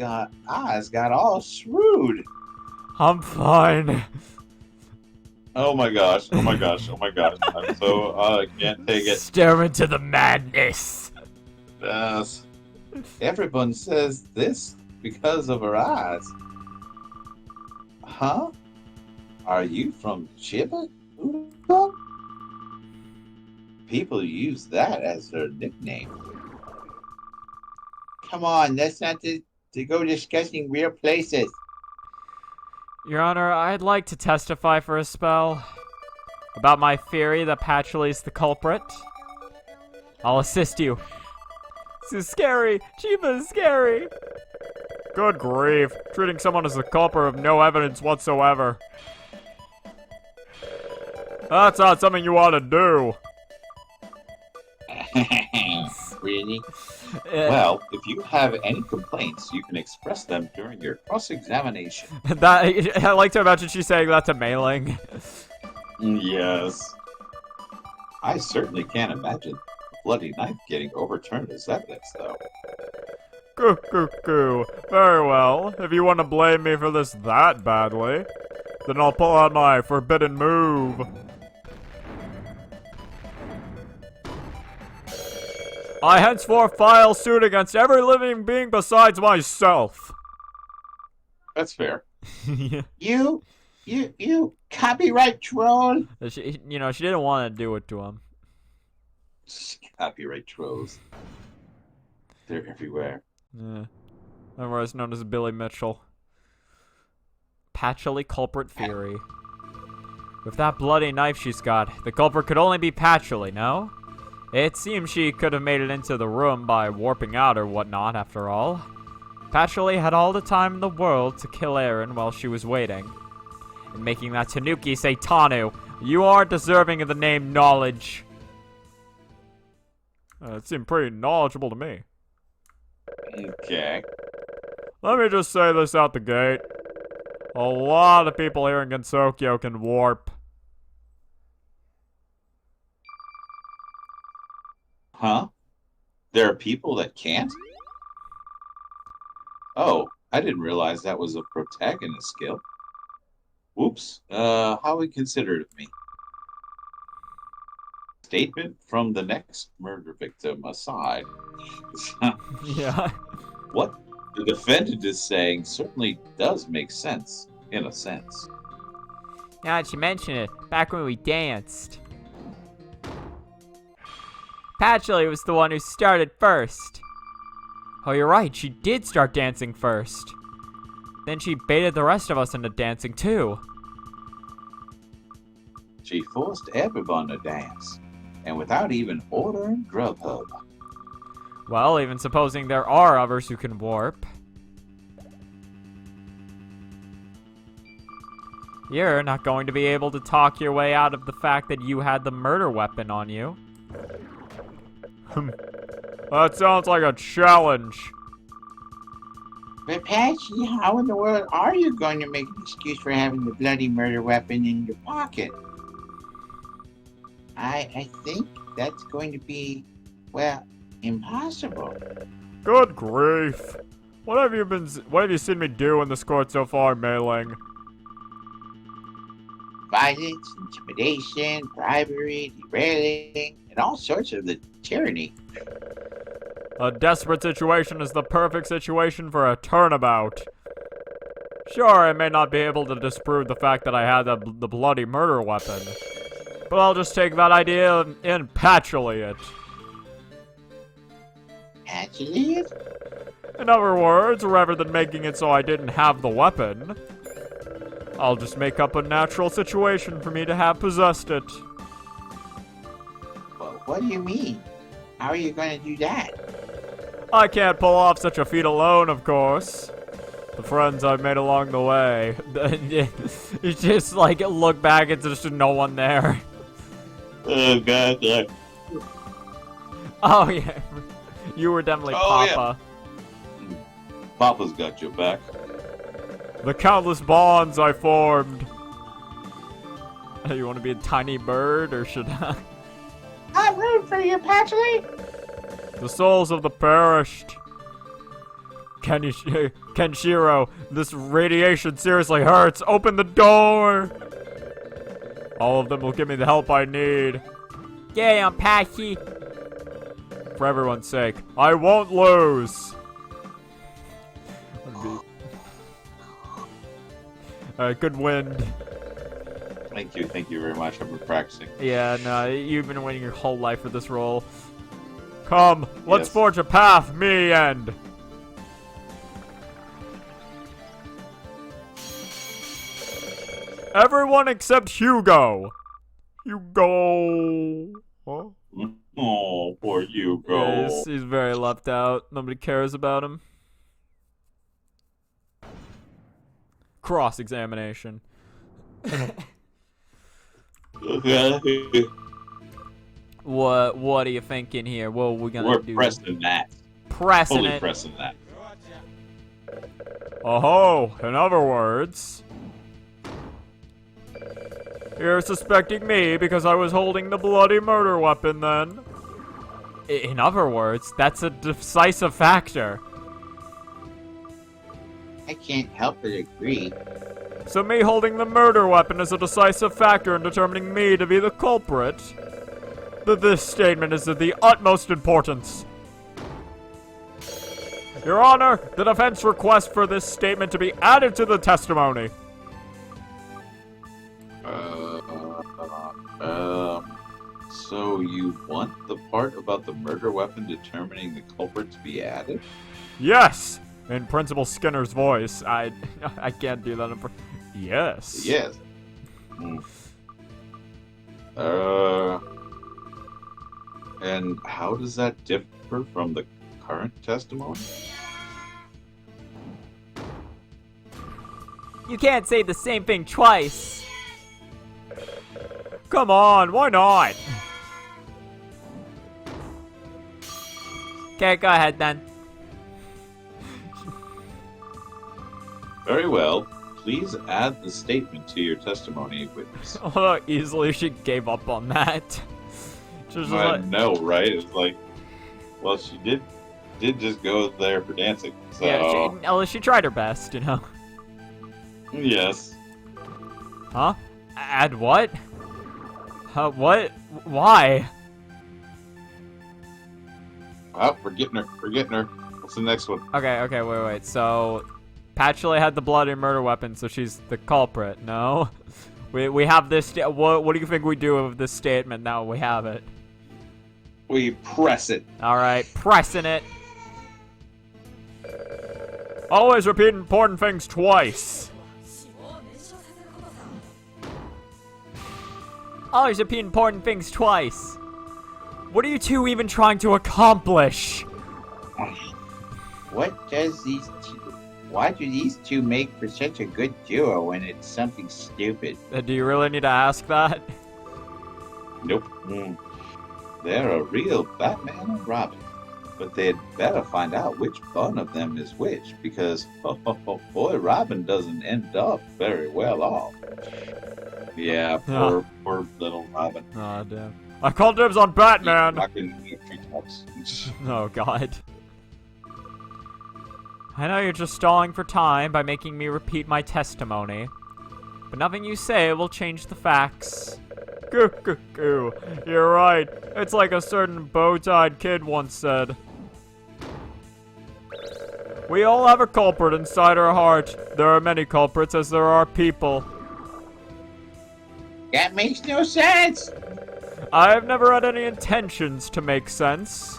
eyes got all shrewd. I'm fine. Oh my gosh, oh my gosh, oh my gosh. I'm so, I can't take it. Stare into the madness. Yes. Everyone says this because of her eyes. Huh? Are you from Chiba? Oodle? People use that as their nickname. Come on, that's not to go discussing real places. Your Honor, I'd like to testify for a spell about my theory that Patchoulie's the culprit. I'll assist you. This is scary. Chiba is scary. Good grief. Treating someone as the culprit with no evidence whatsoever. That's not something you ought to do. Really? Well, if you have any complaints, you can express them during your cross-examination. I like to imagine she's saying that to Mei-Ling. Yes. I certainly can't imagine a bloody knife getting overturned as evidence, though. Goo goo goo. Very well. If you want to blame me for this that badly, then I'll pull out my forbidden move. I henceforth file suit against every living being besides myself. That's fair. Yeah. You copyright troll. She didn't want to do it to him. Copyright trolls. They're everywhere. Yeah. Otherwise known as Billy Mitchell. Patchouli culprit theory. With that bloody knife she's got, the culprit could only be Patchouli, no? It seems she could have made it into the room by warping out or whatnot, after all. Patchouli had all the time in the world to kill Aaron while she was waiting. And making that Tanuki say Tanu, you are deserving of the name Knowledge. It seemed pretty knowledgeable to me. Okay. Let me just say this out the gate. A lot of people here in Gensokyo can warp. Huh? There are people that can't? Oh, I didn't realize that was a protagonist skill. Whoops. How inconsiderate of me. Statement from the next murder victim aside. Yeah. What the defendant is saying certainly does make sense, in a sense. Now that you mention it, back when we danced. Patchouli was the one who started first. Oh, you're right, she did start dancing first. Then she baited the rest of us into dancing too. She forced everyone to dance, and without even ordering Grubhub. Well, even supposing there are others who can warp. You're not going to be able to talk your way out of the fact that you had the murder weapon on you. That sounds like a challenge. But Patchy, how in the world are you going to make an excuse for having the bloody murder weapon in your pocket? I think that's going to be, well, impossible. Good grief. What have you seen me do in this court so far, Mei-Ling? Violence, intimidation, bribery, derailing, and all sorts of the tyranny. A desperate situation is the perfect situation for a turnabout. Sure, I may not be able to disprove the fact that I had the bloody murder weapon, but I'll just take that idea and patchouli it. Patchouli it? In other words, rather than making it so I didn't have the weapon, I'll just make up a natural situation for me to have possessed it. Well, what do you mean? How are you going to do that? I can't pull off such a feat alone, of course. The friends I've made along the way. It's just like, look back, it's just no one there. Oh, God. Oh, yeah. You were definitely Papa. Yeah. Papa's got your back. The countless bonds I formed. You want to be a tiny bird, or should I? I'm rooting for you, Patchouli. The souls of the perished. Kenshiro, this radiation seriously hurts. Open the door. All of them will give me the help I need. Yeah, I'm Patchy. For everyone's sake, I won't lose. Alright, good wind. Thank you very much. I've been practicing. Yeah, no, you've been waiting your whole life for this role. Come, let's Yes. forge a path, me and... Everyone except Hugo. Hugo. Huh? Oh, poor Hugo. Yeah, he's very left out. Nobody cares about him. Cross-examination. What are you thinking here? What are we gonna We're do? pressing that. Pressing Fully it. pressing that. Oh, in other words, you're suspecting me because I was holding the bloody murder weapon then? In other words, that's a decisive factor. I can't help but agree. So me holding the murder weapon is a decisive factor in determining me to be the culprit? This statement is of the utmost importance. Your Honor, the defense requests for this statement to be added to the testimony. So you want the part about the murder weapon determining the culprit to be added? Yes! In Principal Skinner's voice. I can't do that. Yes. Yes. And how does that differ from the current testimony? You can't say the same thing twice. Come on, why not? Okay, go ahead then. Very well. Please add the statement to your testimony, witness. Oh, easily she gave up on that. She was just I like, know, right? It's like, well, she did just go there for dancing. So yeah, she tried her best, you know. yes. Huh? Add what? What? Why? Oh, we're getting her. We're getting her. What's the next one? Okay, wait. So, Patchouli had the bloody murder weapon, so she's the culprit. No, we have this. What do you think we do with this statement now? We have it. We press it. All right, pressing it. Always repeat important things twice. Always repeat important things twice. What are you two even trying to accomplish? What does these two... Why do these two make for such a good duo when it's something stupid? Do you really need to ask that? Nope. They're a real Batman and Robin. But they'd better find out which one of them is which, because boy, Robin doesn't end up very well off. Yeah, poor little Robin. Oh, damn. I called dibs on Batman! Oh, God. I know you're just stalling for time by making me repeat my testimony, but nothing you say will change the facts. Goo. You're right. It's like a certain bow-tied kid once said. We all have a culprit inside our heart. There are many culprits as there are people. That makes no sense! I've never had any intentions to make sense.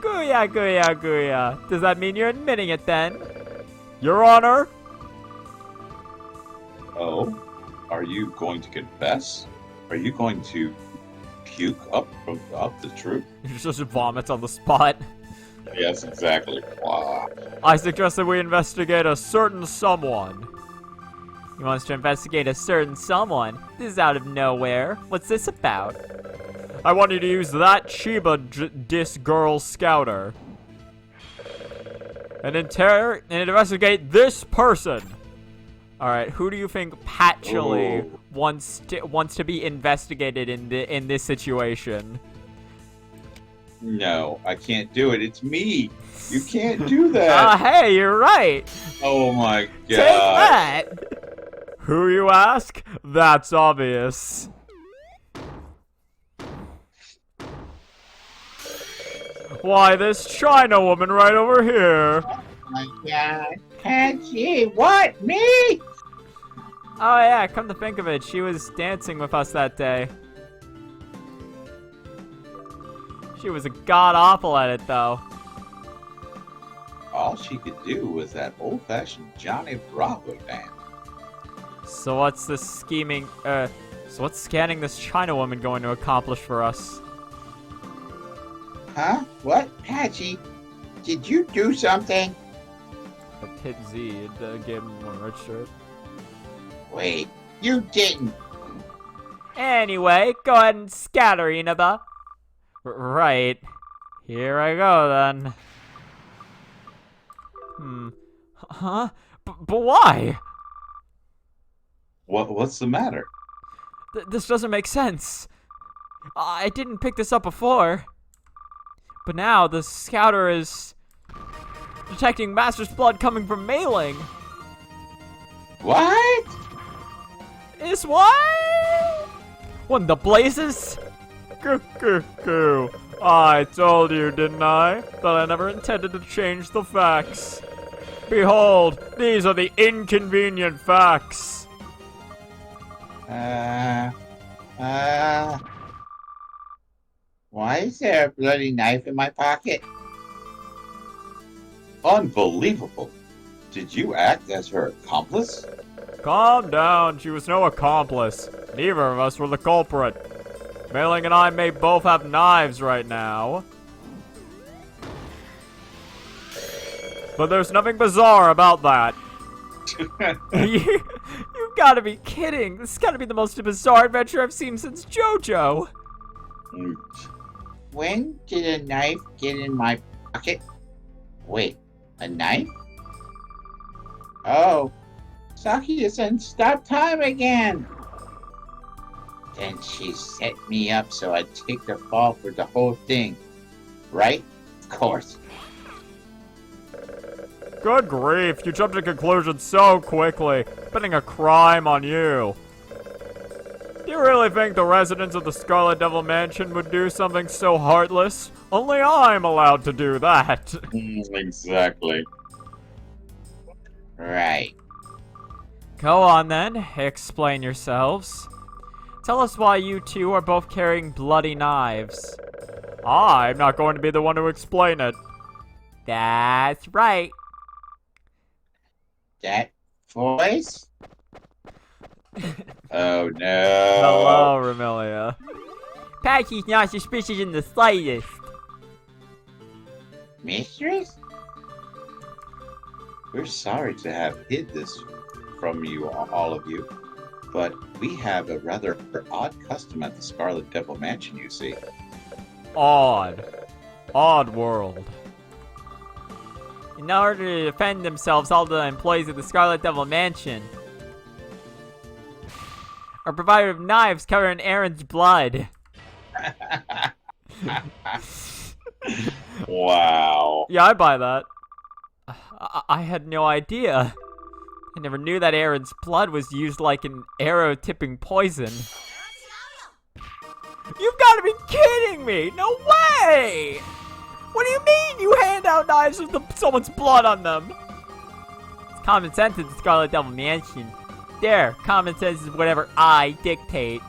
Gooya. Does that mean you're admitting it then? Your Honor? Oh? Are you going to confess? Are you going to puke up the truth? You just vomit on the spot. Yes, exactly. Wow. I suggest that we investigate a certain someone. He wants to investigate a certain someone. This is out of nowhere. What's this about? I want you to use that Chiba Dis Girl Scouter. And investigate this person. Alright, who do you think Patchouli wants to be investigated in this situation? No, I can't do it. It's me. You can't do that. Hey, you're right. Oh my god. Take that. Who you ask? That's obvious. Why, this China woman right over here. Oh my god. Patchy, what? Me? Oh yeah, come to think of it, she was dancing with us that day. She was a god-awful at it, though. All she could do was that old-fashioned Johnny Bravo dance. So what's this so what's scanning this China woman going to accomplish for us? Huh? What? Patchy? Did you do something? I hit Z, it gave him one red shirt. Wait, you didn't. Anyway, go ahead and scatter, Inaba. Right. Here I go, then. Huh? But why? What's the matter? This doesn't make sense. I didn't pick this up before. But now, the scouter is detecting Master's blood coming from Mailing. What? Is what? What in the blazes? I told you, didn't I? That I never intended to change the facts. Behold, these are the inconvenient facts. Why is there a bloody knife in my pocket? Unbelievable. Did you act as her accomplice? Calm down, she was no accomplice. Neither of us were the culprit. Mailing and I may both have knives right now. But there's nothing bizarre about that. You've gotta be kidding. This has gotta be the most bizarre adventure I've seen since JoJo. When did a knife get in my pocket? Wait, a knife? Oh, Saki doesn't stop time again. Then she set me up so I'd take the fall for the whole thing. Right? Of course. Good grief, you jumped to conclusions so quickly, pinning a crime on you. Do you really think the residents of the Scarlet Devil Mansion would do something so heartless? Only I'm allowed to do that. Exactly. Right. Go on then, explain yourselves. Tell us why you two are both carrying bloody knives. I'm not going to be the one to explain it. That's right. That voice? Oh no. Hello, Remelia. Patchy's not suspicious in the slightest. Mistress? We're sorry to have hid this from you, all of you, but we have a rather odd custom at the Scarlet Devil Mansion, you see. Odd. Odd world. In order to defend themselves, all the employees of the Scarlet Devil Mansion are provided with knives covered in Aaron's blood. Wow. Yeah, I buy that. I had no idea. I never knew that Aaron's blood was used like an arrow-tipping poison. You've got to be kidding me! No way! What do you mean you hand out knives with someone's blood on them? It's common sense at the Scarlet Devil Mansion. There, common sense is whatever I dictate.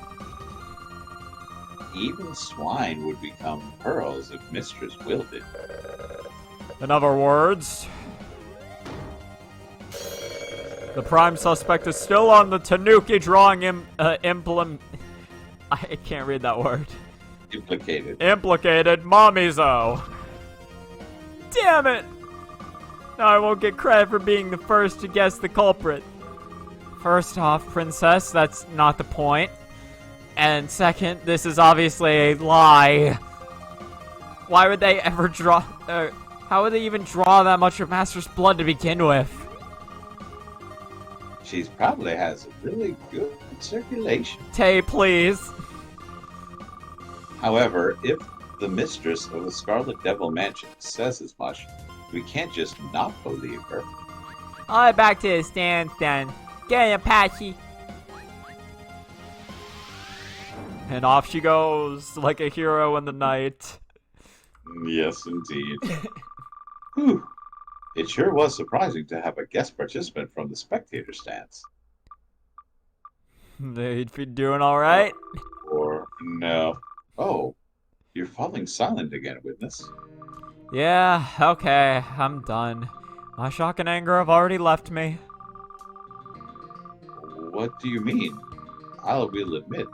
Even swine would become pearls if Mistress willed it. In other words, the prime suspect is still on the Tanuki drawing implement. I can't read that word. Implicated. Implicated Mamizo. Damn it! Now I won't get credit for being the first to guess the culprit. First off, Princess, that's not the point. And second, this is obviously a lie. Why would they ever draw... how would they even draw that much of Master's blood to begin with? She probably has a really good circulation. Tay, please. However, if the mistress of the Scarlet Devil Mansion says as much, we can't just not believe her. I'll back to the stands then. Get in, Apache. And off she goes, like a hero in the night. Yes, indeed. Whew. It sure was surprising to have a guest participant from the spectator stands. You'd be doing all right. Or no. Oh, you're falling silent again, witness. Yeah, okay, I'm done. My shock and anger have already left me. What do you mean? I will admit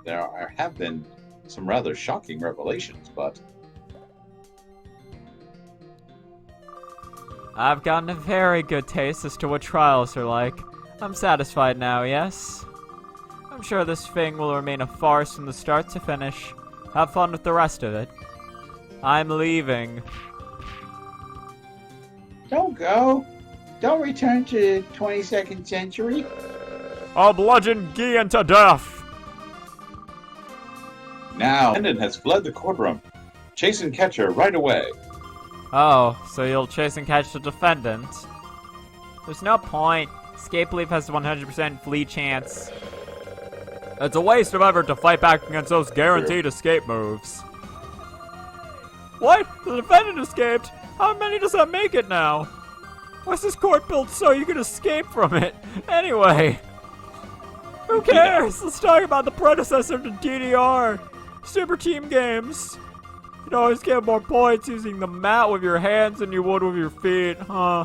have been some rather shocking revelations, but I've gotten a very good taste as to what trials are like. I'm satisfied now, yes? I'm sure this thing will remain a farce from the start to finish. Have fun with the rest of it. I'm leaving. Don't go. Don't return to the 22nd century. I'll bludgeon Gian to death! now the defendant has fled the courtroom. Chase and catch her right away. Oh, so you'll chase and catch the defendant? There's no point. Escape leave has a 100% flee chance. It's a waste of effort to fight back against those guaranteed escape moves. What? The defendant escaped? How many does that make it now? Why's this court built so you can escape from it? Anyway. Who cares? Let's talk about the predecessor to DDR. Super Team Games. You'd always get more points using the mat with your hands than you would with your feet, huh?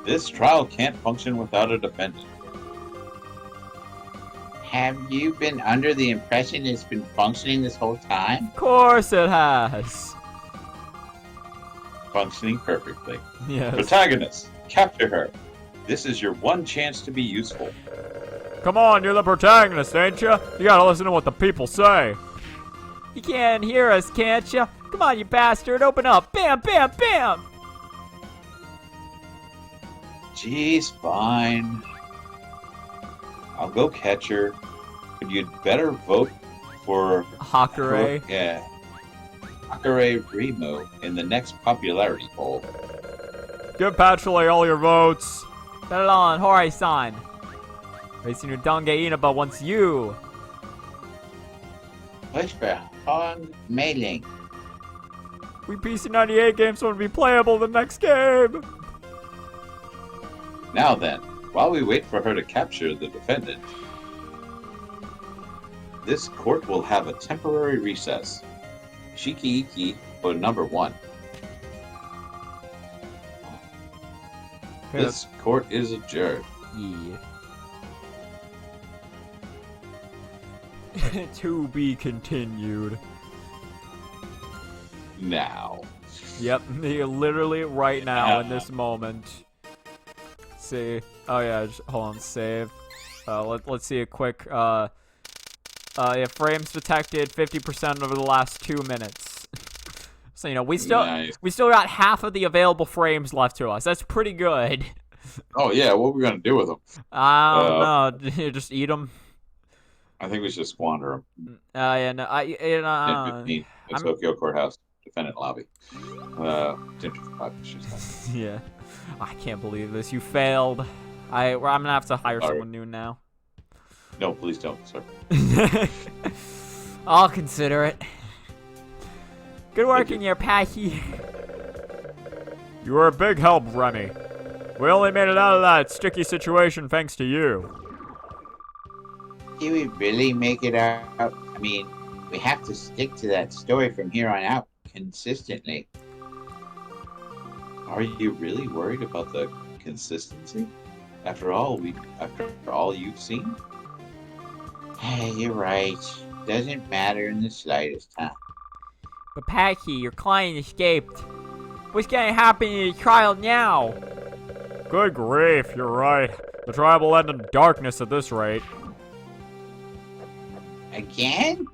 This trial can't function without a defendant. Have you been under the impression it's been functioning this whole time? Of course it has. Functioning perfectly. Yes. Protagonist, capture her. This is your one chance to be useful. Come on, you're the protagonist, ain't you? You gotta listen to what the people say. You can't hear us, can't you? Come on, you bastard, open up. Bam, bam, bam! Geez, fine. I'll go catch her. But you'd better vote for Hakure. Yeah. Hakure Remo in the next popularity poll. Give Patchouli all your votes. Belon, Horai-san. Racing your Dange Inaba wants you. Push for Hong Meiling. We PC98 games want to be playable the next game. Now then, while we wait for her to capture the defendant, this court will have a temporary recess. Shiki-iki for number 1. This court is adjourned. Yeah. To be continued. Now. Yep, literally right now in this moment. See. Oh yeah, just, hold on, save. Let's see a quick, yeah, frames detected 50% over the last 2 minutes. So, you know, we still got half of the available frames left to us. That's pretty good. Oh yeah, what are we gonna do with them? I don't know. Just eat them. I think we should squander them. Yeah, no, 15, the Tokyo Courthouse, defendant lobby. Gentrified, yeah. I can't believe this. You failed. I'm gonna have to hire someone new now. No, please don't, sir. I'll consider it. Good work in your Patchy. You were a big help, Remy. We only made it out of that sticky situation thanks to you. Did we really make it out? I mean, we have to stick to that story from here on out consistently. Are you really worried about the consistency? After all you've seen? Hey, you're right. Doesn't matter in the slightest, huh? But Patchy, your client escaped. What's gonna happen in the trial now? Good grief, you're right. The trial will end in darkness at this rate. Again?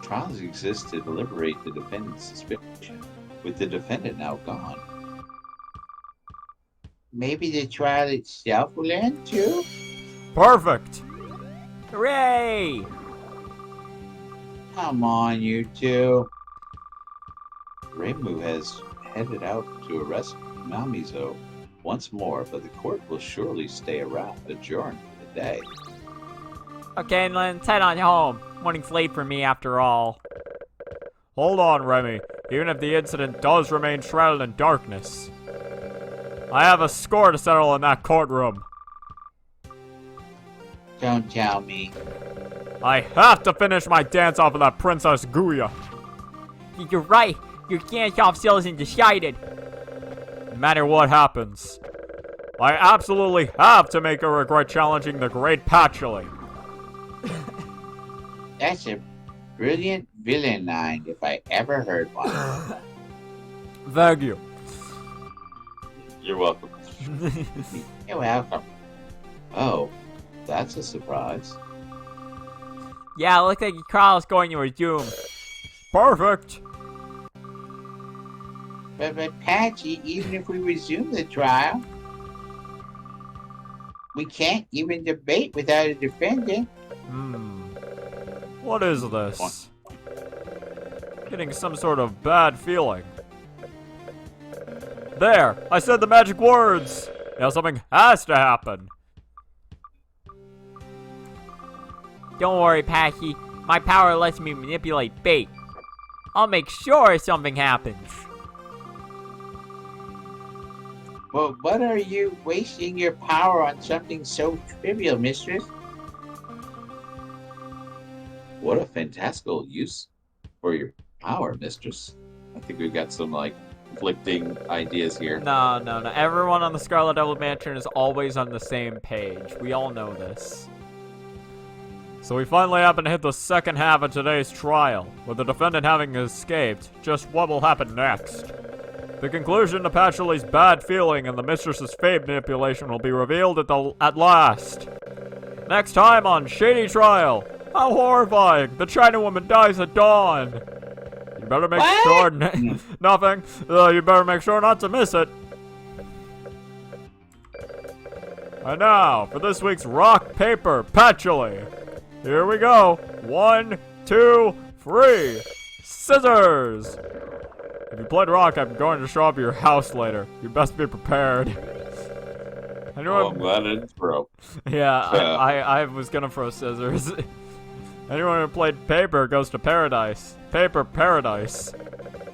Trials exist to liberate the defendant's suspicion, with the defendant now gone. Maybe the trial itself will end too? Perfect! Hooray! Come on, you two. Reimu has headed out to arrest Namizo once more, but the court will surely stay around, adjourned for the day. Okay, let's head on home. Morning's late for me after all. Hold on, Remy. Even if the incident does remain shrouded in darkness, I have a score to settle in that courtroom. Don't tell me. I have to finish my dance off of that Princess Guya. You're right. Your dance-off still isn't decided. No matter what happens, I absolutely have to make her regret challenging the great Patchouli. That's a brilliant villain line if I ever heard one. Thank you. You're welcome. You're welcome. Oh, that's a surprise. Yeah, it looks like your trial's going to resume. Perfect. But Patchy, even if we resume the trial, we can't even debate without a defendant. What is this? Getting some sort of bad feeling. There! I said the magic words! Now something has to happen. Don't worry, Patchy. My power lets me manipulate fate. I'll make sure something happens. Well, what are you wasting your power on something so trivial, mistress? What a fantastical use for your power, mistress. I think we've got some, conflicting ideas here. No. Everyone on the Scarlet Devil Mansion is always on the same page. We all know this. So we finally happen to hit the second half of today's trial, with the defendant having escaped. Just what will happen next? The conclusion to Patchouli's bad feeling and the mistress's fate manipulation will be revealed at last. Next time on Shady Trial. How horrifying! The China woman dies at dawn. You better make sure. Nothing. You better make sure not to miss it. And now for this week's rock paper Patchouli. Here we go. 1, 2, 3. Scissors! If you played rock, I'm going to show up at your house later. You best be prepared. Anyone? Oh, I'm glad it's broke. Yeah, I was gonna throw scissors. Anyone who played paper goes to paradise. Paper paradise.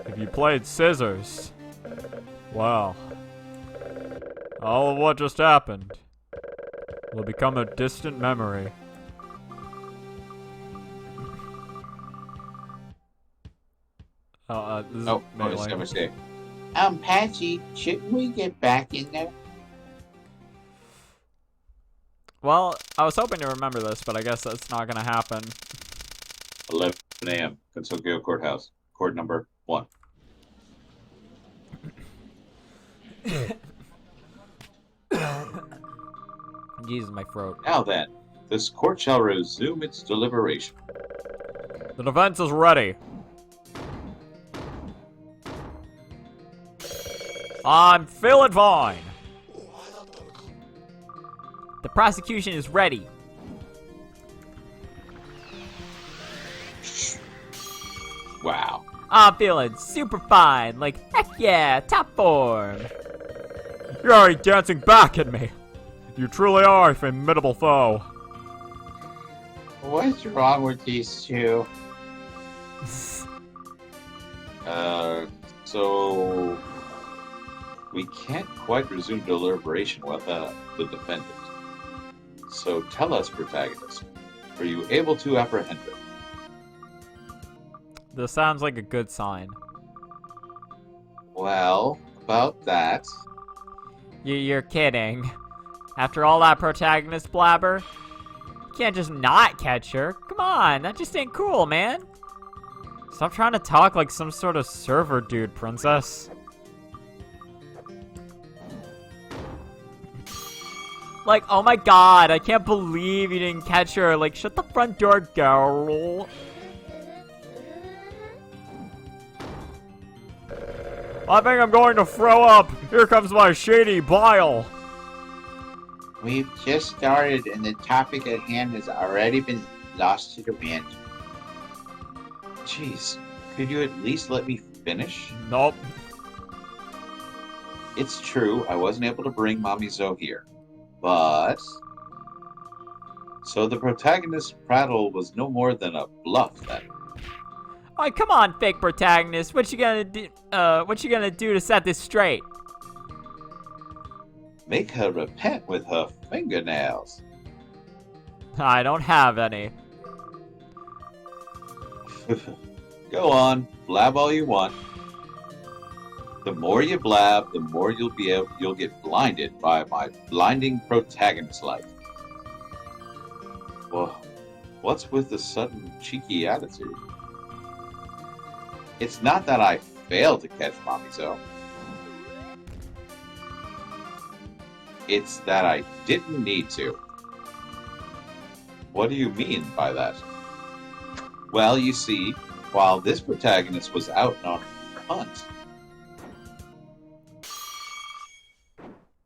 If you played scissors. Wow. All of what just happened will become a distant memory. This is melee. Mistake. Patchy, shouldn't we get back in there? Well, I was hoping to remember this, but I guess that's not gonna happen. 11 a.m. Consokyo Courthouse. Court number 1. Jesus, my throat. Now then, this court shall resume its deliberation. The defense is ready. I'm feeling fine. The prosecution is ready. Wow. I'm feeling super fine. Like, heck yeah, top form. You're already dancing back at me. You truly are a formidable foe. What's wrong with these two? So we can't quite resume deliberation without the defendant. So tell us, protagonist, were you able to apprehend her? This sounds like a good sign. Well, about that. You're kidding. After all that protagonist blabber, you can't just not catch her. Come on, that just ain't cool, man. Stop trying to talk like some sort of server dude, princess. Like, oh my god, I can't believe you didn't catch her. Like, shut the front door, girl. I think I'm going to throw up. Here comes my shady bile. We've just started and the topic at hand has already been lost to the wind. Jeez, could you at least let me finish? Nope. It's true, I wasn't able to bring Mommy Zoe here. But... So the protagonist's prattle was no more than a bluff then. Alright, come on, fake protagonist. What you gonna do? What you gonna do to set this straight? Make her repent with her fingernails. I don't have any. Go on, blab all you want. The more you blab, the more you'll get blinded by my blinding protagonist light. Well, what's with the sudden cheeky attitude? It's not that I failed to catch Mommy's own. It's that I didn't need to. What do you mean by that? Well, you see, while this protagonist was out on her hunt,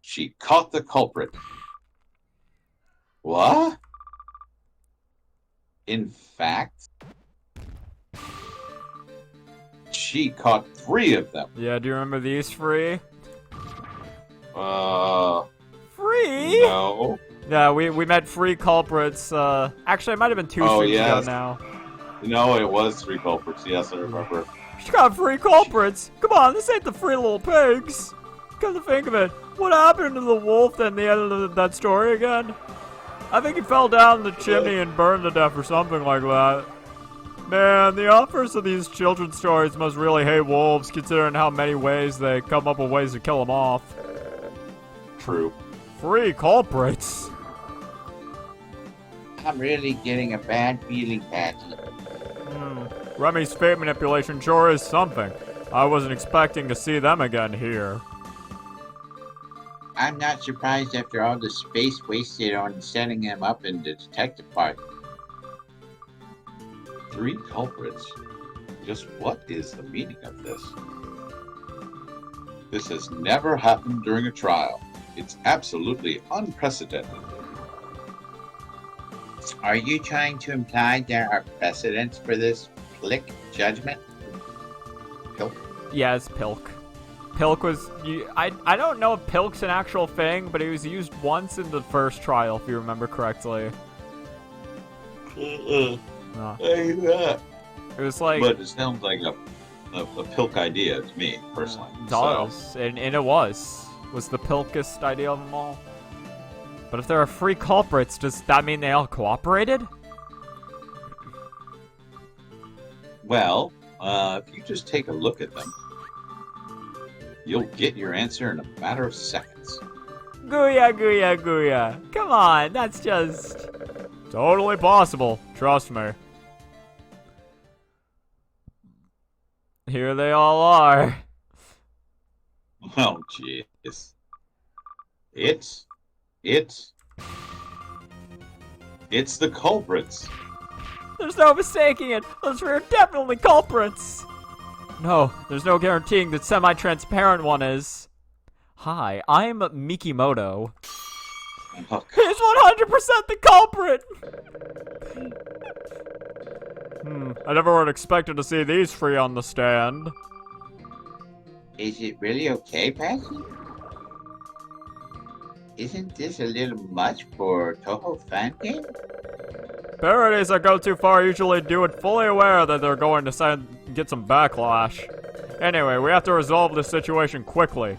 she caught the culprit. What? In fact, she caught 3 of them. Yeah, do you remember these three? Free? No. Yeah, we met three culprits. Actually, it might have been 2 Oh, streams yes. ago now. No, it was 3 culprits. Yes, I remember. She got 3 culprits. Come on, this ain't the 3 little pigs. Come to think of it, what happened to the wolf at the end of that story again? I think he fell down the chimney and burned to death or something like that. Man, the authors of these children's stories must really hate wolves, considering how many ways they come up with ways to kill them off. True. 3 culprits. I'm really getting a bad feeling, Patty. Remy's fate manipulation sure is something. I wasn't expecting to see them again here. I'm not surprised after all the space wasted on setting him up in the detective party. 3 culprits? Just what is the meaning of this? This has never happened during a trial. It's absolutely unprecedented. Are you trying to imply there are precedents for this Plick judgment? Yeah, it's Pilk. Pilk was... I don't know if Pilk's an actual thing, but he was used once in the first trial, if you remember correctly. I No. hate that. It was like... But it sounds like a Pilk idea to me, personally. It does, and it was the Pilkest idea of them all. But if there are 3 culprits, does that mean they all cooperated? Well, if you just take a look at them, you'll get your answer in a matter of seconds. Gooya, gooya, gooya. Come on, that's just... totally possible. Trust me. Here they all are. Oh, jeez. It's the culprits. There's no mistaking it. Those 3 are definitely culprits. No, there's no guaranteeing that semi-transparent one is. Hi, I'm Mikimoto. Oh, He's 100% the culprit! I never would have expected to see these 3 on the stand. Is it really okay, Patty? Isn't this a little much for Toho fan game? Parodies that go too far usually do it fully aware that they're going to get some backlash. Anyway, we have to resolve this situation quickly.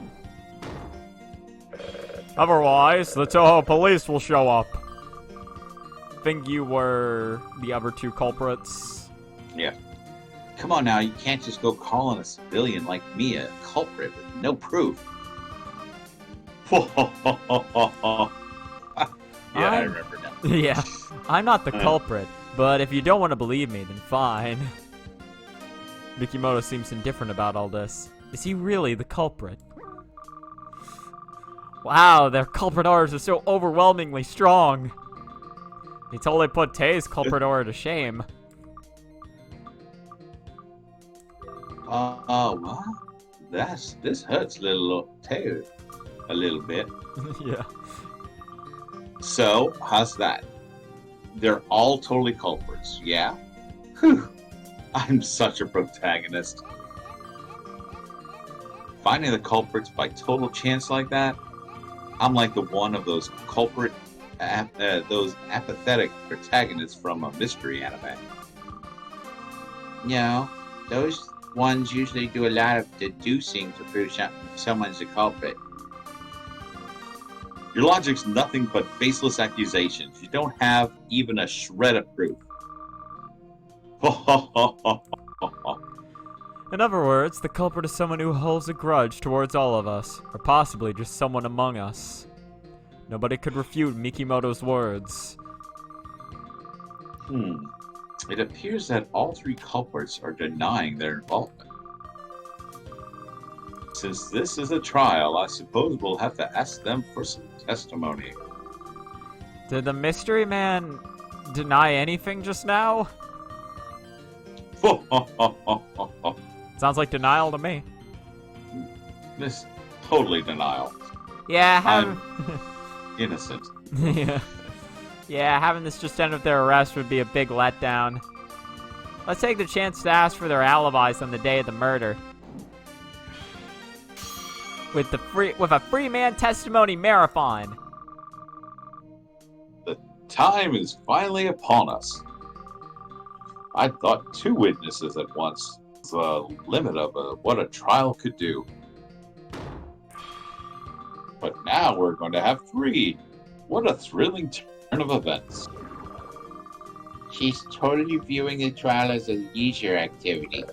Otherwise, the Toho police will show up. Think you were the other 2 culprits? yeah. Come on now, you can't just go calling a civilian like me a culprit with no proof. Yeah, I remember now. Yeah, I'm not the culprit, but if you don't want to believe me, then fine. Mikimoto seems indifferent about all this. Is he really the culprit? Wow, their culprit orders are so overwhelmingly strong. He totally put Tei's culprit order to shame. What? This hurts little Teo a little bit. Yeah. So, how's that? They're all totally culprits, yeah? Whew. I'm such a protagonist. Finding the culprits by total chance like that, I'm like the one of those those apathetic protagonists from a mystery anime. No, those ones usually do a lot of deducing to prove someone's a culprit. Your logic's nothing but baseless accusations. You don't have even a shred of proof. In other words, the culprit is someone who holds a grudge towards all of us, or possibly just someone among us. Nobody could refute Mikimoto's words. It appears that all three culprits are denying their involvement. Since this is a trial, I suppose we'll have to ask them for some testimony. Did the mystery man deny anything just now? Sounds like denial to me. This totally denial. Yeah, I'm innocent. Yeah, having this just end with their arrest would be a big letdown. Let's take the chance to ask for their alibis on the day of the murder. With a free man testimony marathon. The time is finally upon us. I thought 2 witnesses at once was the limit of what a trial could do. But now we're going to have 3. What a thrilling turn of events. She's totally viewing the trial as a leisure activity.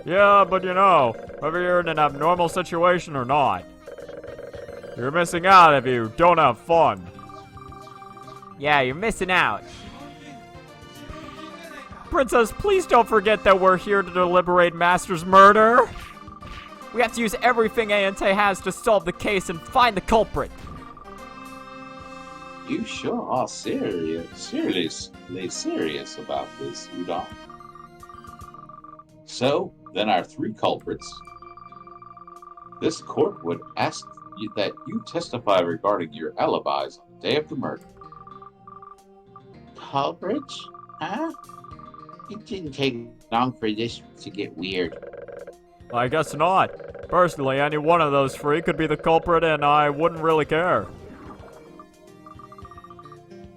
Yeah, but you know, whether you're in an abnormal situation or not, you're missing out if you don't have fun. Yeah, you're missing out. Princess, please don't forget that we're here to deliberate Master's murder. We have to use everything Ayante has to solve the case and find the culprit. You sure are seriously serious about this, Udon. So, then our 3 culprits. This court would ask that you testify regarding your alibis on the day of the murder. Culprits? Huh? It didn't take long for this to get weird. I guess not. Personally, any one of those 3 could be the culprit and I wouldn't really care.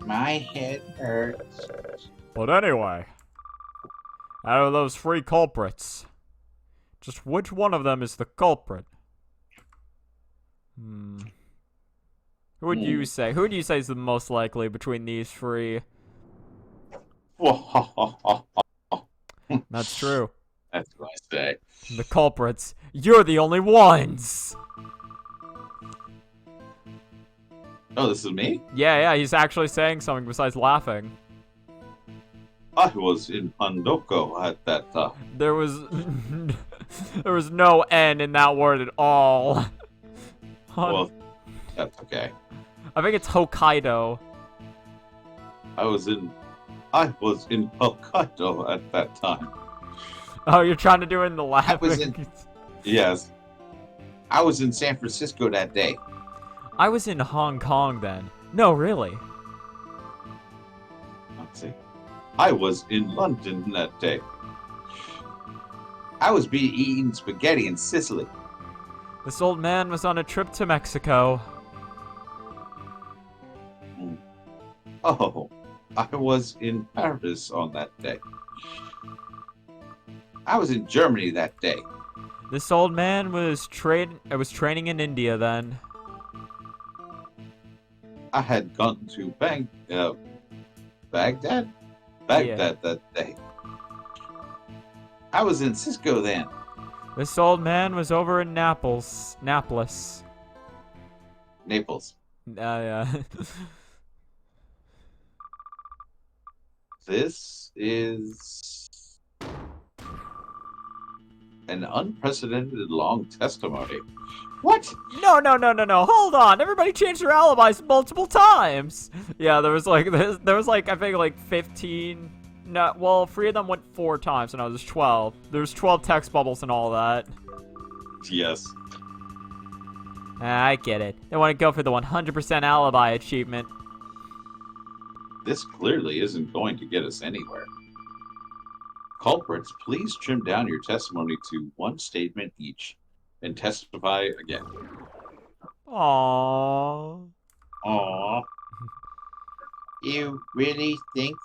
My head hurts. But anyway, out of those 3 culprits, just which one of them is the culprit? Who would you say? Who would you say is the most likely between these 3? That's true. That's what I say. The culprits. You're the only ones! Oh, this is me? Yeah, he's actually saying something besides laughing. I was in Handoko at that time. There was... there was no N in that word at all. Well, that's okay. I think it's Hokkaido. I was in Hokkaido at that time. Oh, you're trying to do it in the laughing. Yes. I was in San Francisco that day. I was in Hong Kong then. No, really. Let's see. I was in London that day. I was eating spaghetti in Sicily. This old man was on a trip to Mexico. Oh, I was in Paris on that day. I was in Germany that day. This old man was training in India then. I had gone to Baghdad that day. I was in Cisco then. This old man was over in Naples. Naples. Yeah. This is an unprecedented long testimony. What? No. Hold on. Everybody changed their alibis multiple times. Yeah, there was like I think like 15. No, well, 3 of them went 4 times, and I was 12. There's 12 text bubbles and all that. Yes. I get it. They want to go for the 100% alibi achievement. This clearly isn't going to get us anywhere. Culprits, please trim down your testimony to 1 statement each and testify again. Aww. Aww. You really think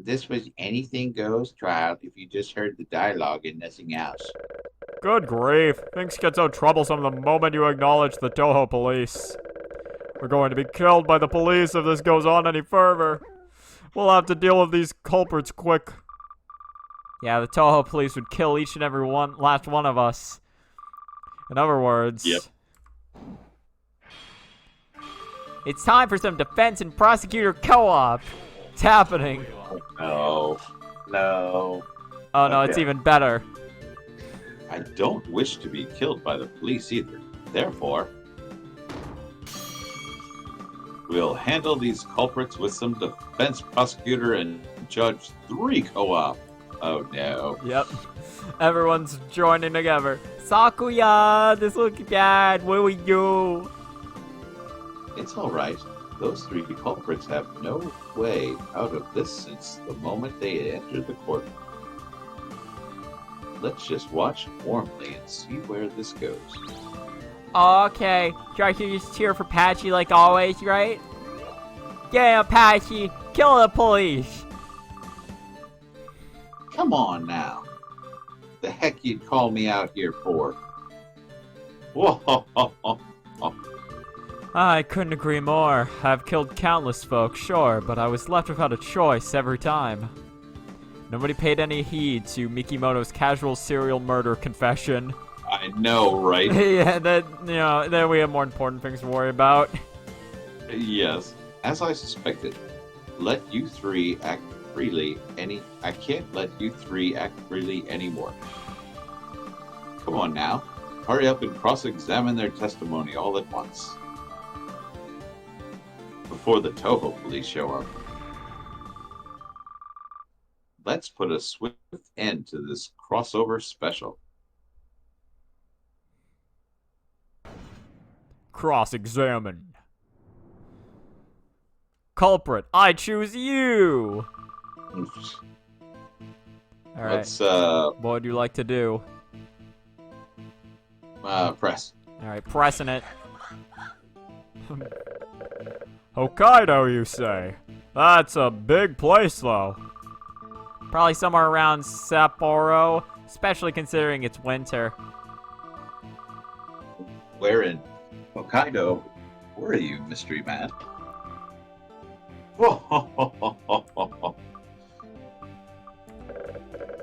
this was anything goes trial if you just heard the dialogue and nothing else? Good grief. Things get so troublesome the moment you acknowledge the Toho police. We're going to be killed by the police if this goes on any further. We'll have to deal with these culprits quick. Yeah, the Toho police would kill each and every last one of us. In other words... Yep. It's time for some defense and prosecutor co-op. It's happening. No. No. Oh no, it's Okay. even better. I don't wish to be killed by the police either. Therefore, we'll handle these culprits with some defense prosecutor and judge 3 co-op. Oh no. Yep. Everyone's joining together. Sakuya, this looks bad. What do we do? It's all right. Those 3 culprits have no way out of this since the moment they entered the court. Let's just watch warmly and see where this goes. Okay, try to just cheer for Patchy like always, right? Yeah, Patchy, kill the police. Come on now. The heck you'd call me out here for? Whoa! I couldn't agree more. I've killed countless folks, sure, but I was left without a choice every time. Nobody paid any heed to Mikimoto's casual serial murder confession. I know, right? Yeah, then we have more important things to worry about. Yes. As I suspected, let you 3 act freely I can't let you 3 act freely anymore. Come on now. Hurry up and cross-examine their testimony all at once. Before the Toho police show up. Let's put a swift end to this crossover special. Cross-examine. Culprit, I choose you! Alright, Let's what would you like to do? press. Alright, pressing it. Hokkaido, you say? That's a big place, though. Probably somewhere around Sapporo, especially considering it's winter. Where in Hokkaido were you, mystery man?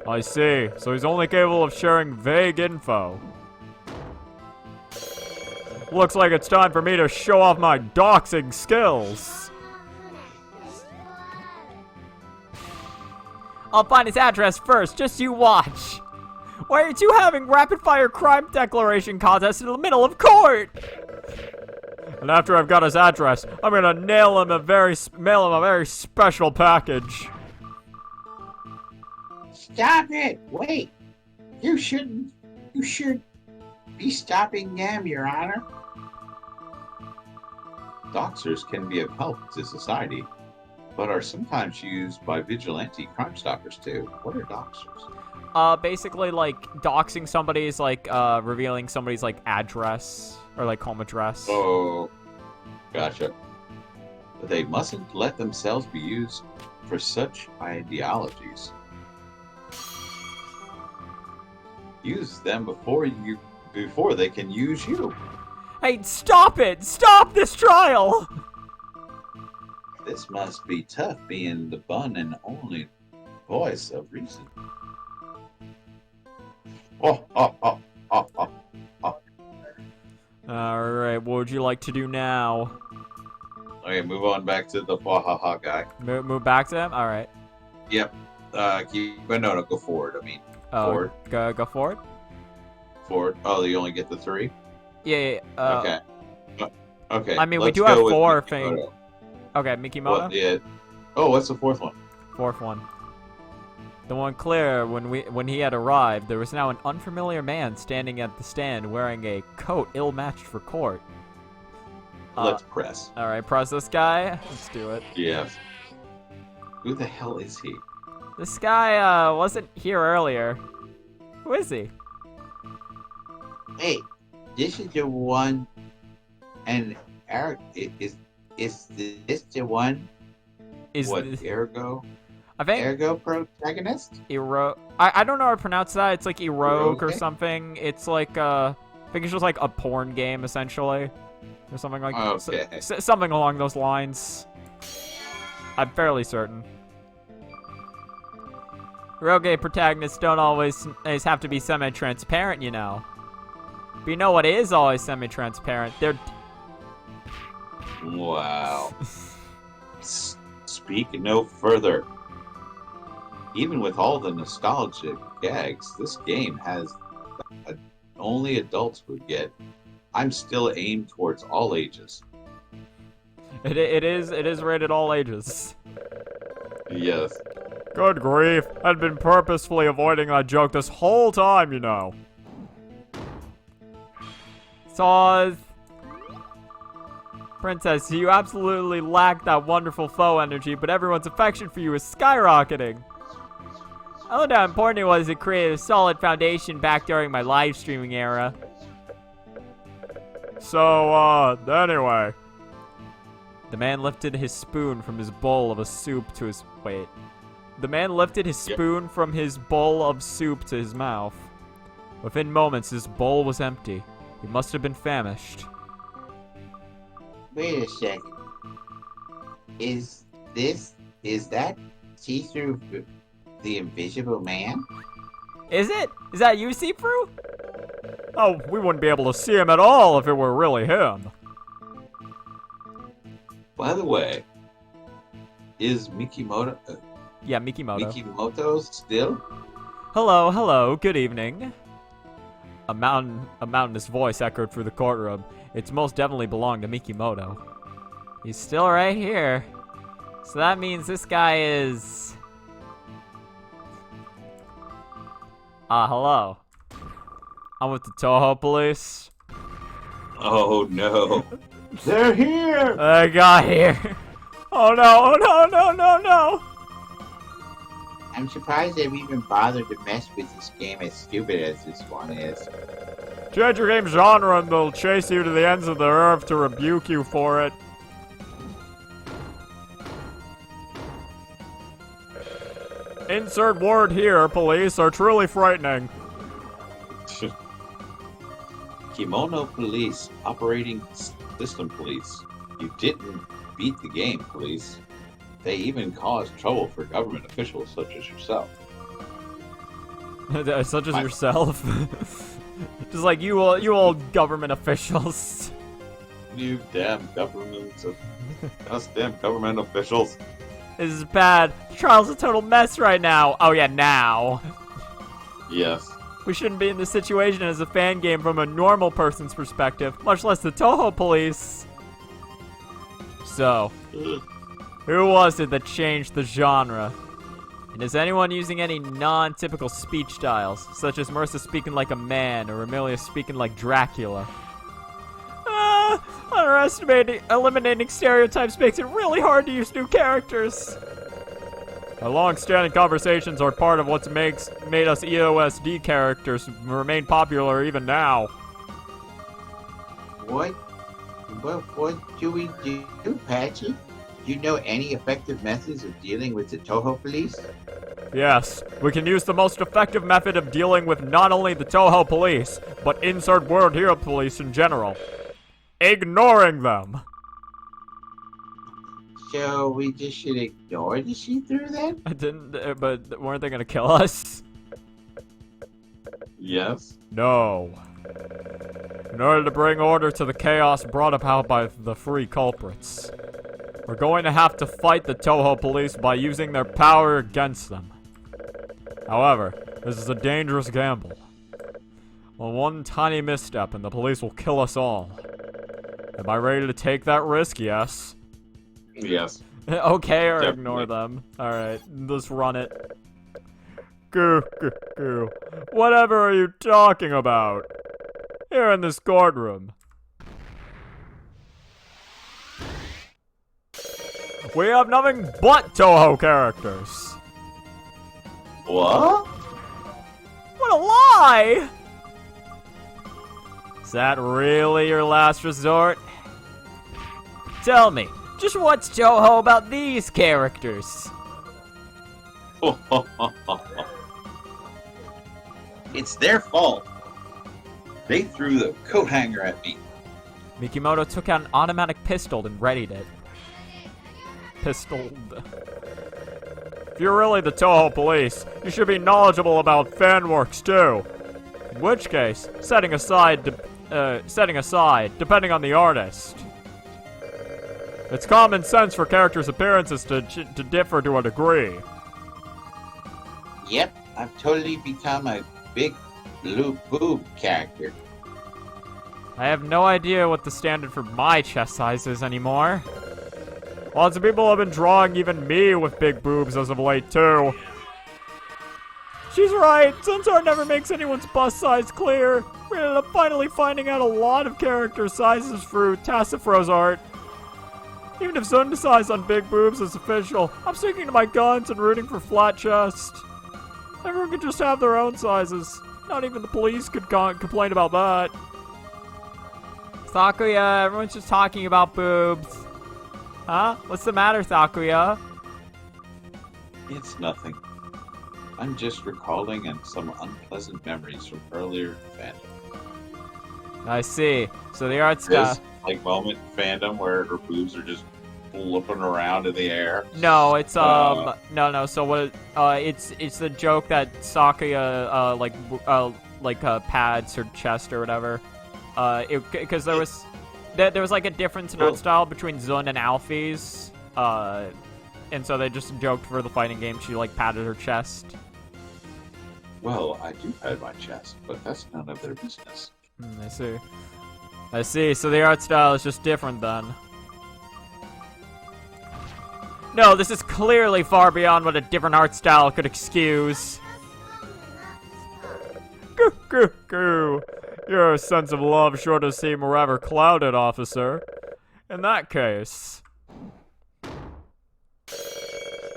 I see. So he's only capable of sharing vague info. Looks like it's time for me to show off my doxing skills. I'll find his address first, just you watch. Why are you having rapid-fire crime declaration contest in the middle of court? And after I've got his address, I'm gonna mail him a very special package. Stop it! Wait! You should be stopping them, Your Honor. Doxers can be of help to society, but are sometimes used by vigilante crime stoppers too. What are doxers? Basically, like, doxing somebody is like, revealing somebody's, like, address, or, like, home address. Oh, gotcha. But they mustn't let themselves be used for such ideologies. Use them before they can use you. Hey, stop it! Stop this trial! This must be tough being the one and only voice of reason. Alright, what would you like to do now? Okay, move on back to the Wahaha guy. Move back to him? Alright. Yep. No, go forward. I mean, forward. Go forward? Forward. Oh, you only get the 3? Yeah, Okay. Okay. I mean, we let's do have go with 4 Mikimoto. things. Okay, Mikimoto? Well, yeah. Oh, what's the 4th one? 4th one. The one clear, when he had arrived, there was now an unfamiliar man standing at the stand wearing a coat ill-matched for court. Let's press. Alright, press this guy. Let's do it. Yes. Who the hell is he? This guy, wasn't here earlier. Who is he? Hey, this is the one, and Eric is this the one? Is What, this, Ergo? I think Ergo protagonist? I don't know how to pronounce that. It's like Erogue or Erogue? something. It's like, I think it's just like a porn game, essentially. Or something like Okay. something along those lines. I'm fairly certain. Real game protagonists don't always have to be semi-transparent, you know. But you know what is always semi-transparent? They're... Wow. Speak no further. Even with all the nostalgic gags, this game has only adults would get. I'm still aimed towards all ages. It is rated all ages. Yes. Good grief. I'd been purposefully avoiding that joke this whole time, you know. So, Princess, you absolutely lack that wonderful faux energy, but everyone's affection for you is skyrocketing. I learned how important it was to create a solid foundation back during my live streaming era. So, anyway. The man lifted his spoon from his bowl of a soup to his... Wait. The man lifted his spoon from his bowl of soup to his mouth. Within moments, his bowl was empty. He must have been famished. Wait a second. Is that see-through the Invisible Man? Is it? Is that you, see-through? Oh, we wouldn't be able to see him at all if it were really him. By the way, is Mikimoto Yeah, Mikimoto. Mikimoto still? Hello, good evening. A mountainous voice echoed through the courtroom. It's most definitely belonged to Mikimoto. He's still right here. So that means this guy is... hello. I'm with the Toho police. Oh no. They're here! I got here. Oh no, no. I'm surprised they've even bothered to mess with this game as stupid as this one is. Change your game genre and they'll chase you to the ends of the earth to rebuke you for it. Insert word here, police are truly frightening. Kimono Police, Operating System Police. You didn't beat the game, police. They even caused trouble for government officials such as yourself. Such as yourself? Just like you old government officials. You damn us damn government officials. This is bad. The trial's a total mess right now. Oh yeah, now. Yes. We shouldn't be in this situation as a fan game from a normal person's perspective, much less the Toho police. So, who was it that changed the genre? And is anyone using any non-typical speech styles, such as Marissa speaking like a man or Amelia speaking like Dracula? Eliminating stereotypes makes it really hard to use new characters. Our long-standing conversations are part of what's made us EOSD characters remain popular even now. What do we do, Patchy? Do you know any effective methods of dealing with the Toho police? Yes, we can use the most effective method of dealing with not only the Toho police, but insert word here police in general. Ignoring them. So we just should ignore the see-through then? I didn't, but weren't they gonna kill us? Yes. No. In order to bring order to the chaos brought about by the free culprits, we're going to have to fight the Toho police by using their power against them. However, this is a dangerous gamble. Well, one tiny misstep and the police will kill us all. Am I ready to take that risk? Yes. Yes. Okay, or Definitely. ignore them. Alright, let's run it. Goo. Whatever are you talking about? Here in this courtroom. We have nothing but Toho characters. What? What a lie! Is that really your last resort? Tell me, just what's Toho about these characters? It's their fault. They threw the coat hanger at me. Mikimoto took out an automatic pistol and readied it. Pistoled. If you're really the Toho police, you should be knowledgeable about fan works too. In which case, setting aside, depending on the artist. It's common sense for characters' appearances to differ to a degree. Yep, I've totally become a big blue boob character. I have no idea what the standard for my chest size is anymore. Lots of people have been drawing even me with big boobs as of late, too. She's right. Sun's art never makes anyone's bust size clear. We ended up finally finding out a lot of character sizes through Tassifro's art. Even if Sun decides on big boobs is official, I'm sticking to my guns and rooting for flat chest. Everyone could just have their own sizes. Not even the police could complain about that. Sakuya, everyone's just talking about boobs. Huh? What's the matter, Sakuya? It's nothing. I'm just recalling some unpleasant memories from earlier fandom. I see. So the art This style. like moment in fandom where her boobs are just flipping around in the air. No, it's no. So what? It's the joke that Sakuya pads her chest or whatever. Because there was like a difference in art style between Zun and Alfie's. And so they just joked for the fighting game. She like padded her chest. Well, I do pad my chest, but that's none of their business. I see. So the art style is just different then. No, this is clearly far beyond what a different art style could excuse. Goo, goo, goo. Your sense of love sure does seem rather clouded, officer. In that case,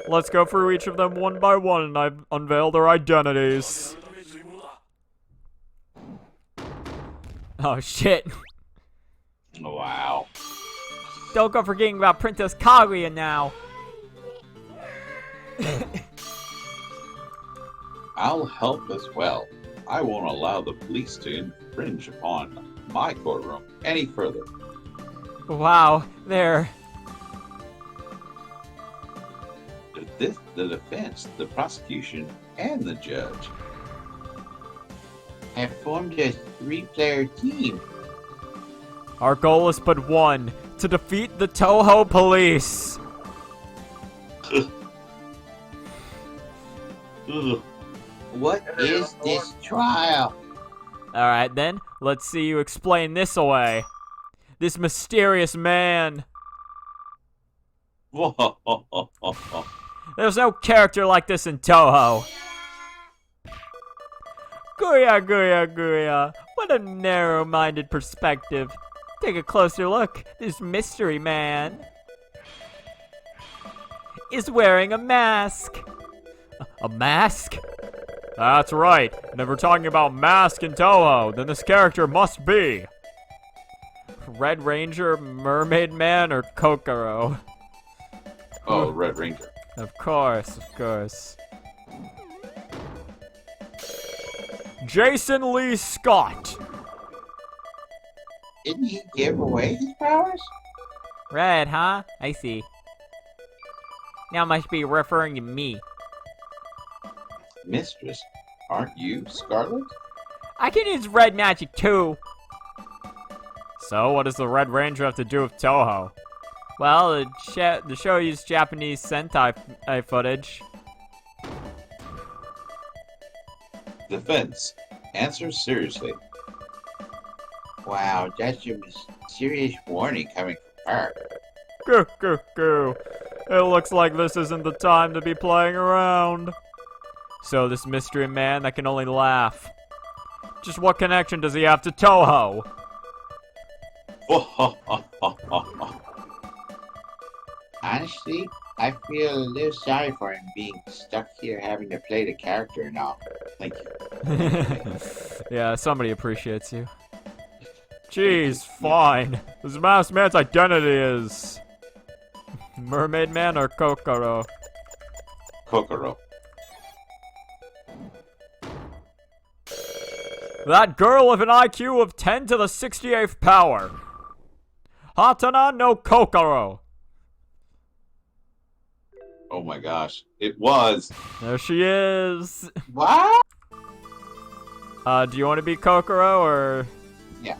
let's go through each of them one by one and I've unveiled their identities. Oh shit. Wow. Don't go forgetting about Princess Kaguya now. I'll help as well. I won't allow the police to infringe upon my courtroom any further. Wow, there. The defense, the prosecution, and the judge Have formed a 3-player team. Our goal is but one, to defeat the Toho police. Ugh. What is this trial? Alright then, let's see you explain this away. This mysterious man. There's no character like this in Toho. Guya, Guya, Guya. What a narrow-minded perspective. Take a closer look. This mystery man is wearing a mask. A mask? That's right. And if we're talking about mask in Toho, then this character must be Red Ranger, Mermaid Man, or Kokoro. Oh, Red Ranger. Of course, of course. Jason Lee Scott. Didn't he give away his powers? Red, huh? I see. Now must be referring to me. Mistress, aren't you Scarlet? I can use red magic too. So, what does the Red Ranger have to do with Toho? Well, the show used Japanese Sentai footage. Defense, answer seriously. Wow, that's a serious warning coming from her. Goo, goo, goo. It looks like this isn't the time to be playing around. So, this mystery man that can only laugh. Just what connection does he have to Toho? Honestly, I feel a little sorry for him being stuck here having to play the character and all. Thank you. Yeah, somebody appreciates you. Jeez, fine. This masked man's identity is Mermaid Man or Kokoro? Kokoro. That girl with an IQ of 10 to the 68th power. Hatana no Kokoro. Oh my gosh. It was. There she is. What? Do you want to be Kokoro or? Yeah.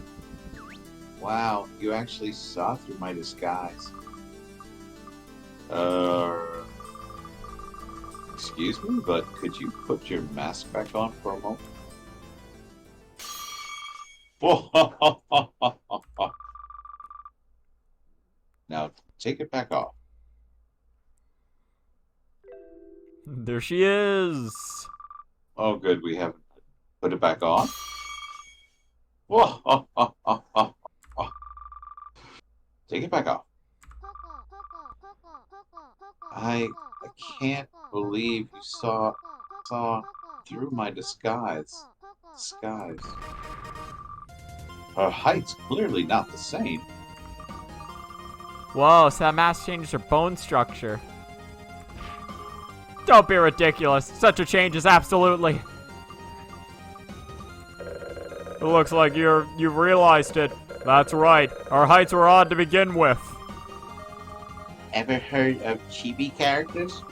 Wow, you actually saw through my disguise. Excuse me, but could you put your mask back on for a moment? Now, take it back off. There she is. Oh, good, we haven't put it back on. Take it back off. I can't believe you saw through my disguise. Her height's clearly not the same. Whoa, so that mask changed her bone structure. Don't be ridiculous. Such a change is absolutely. It looks like you've realized it. That's right. Our heights were odd to begin with. Ever heard of chibi characters?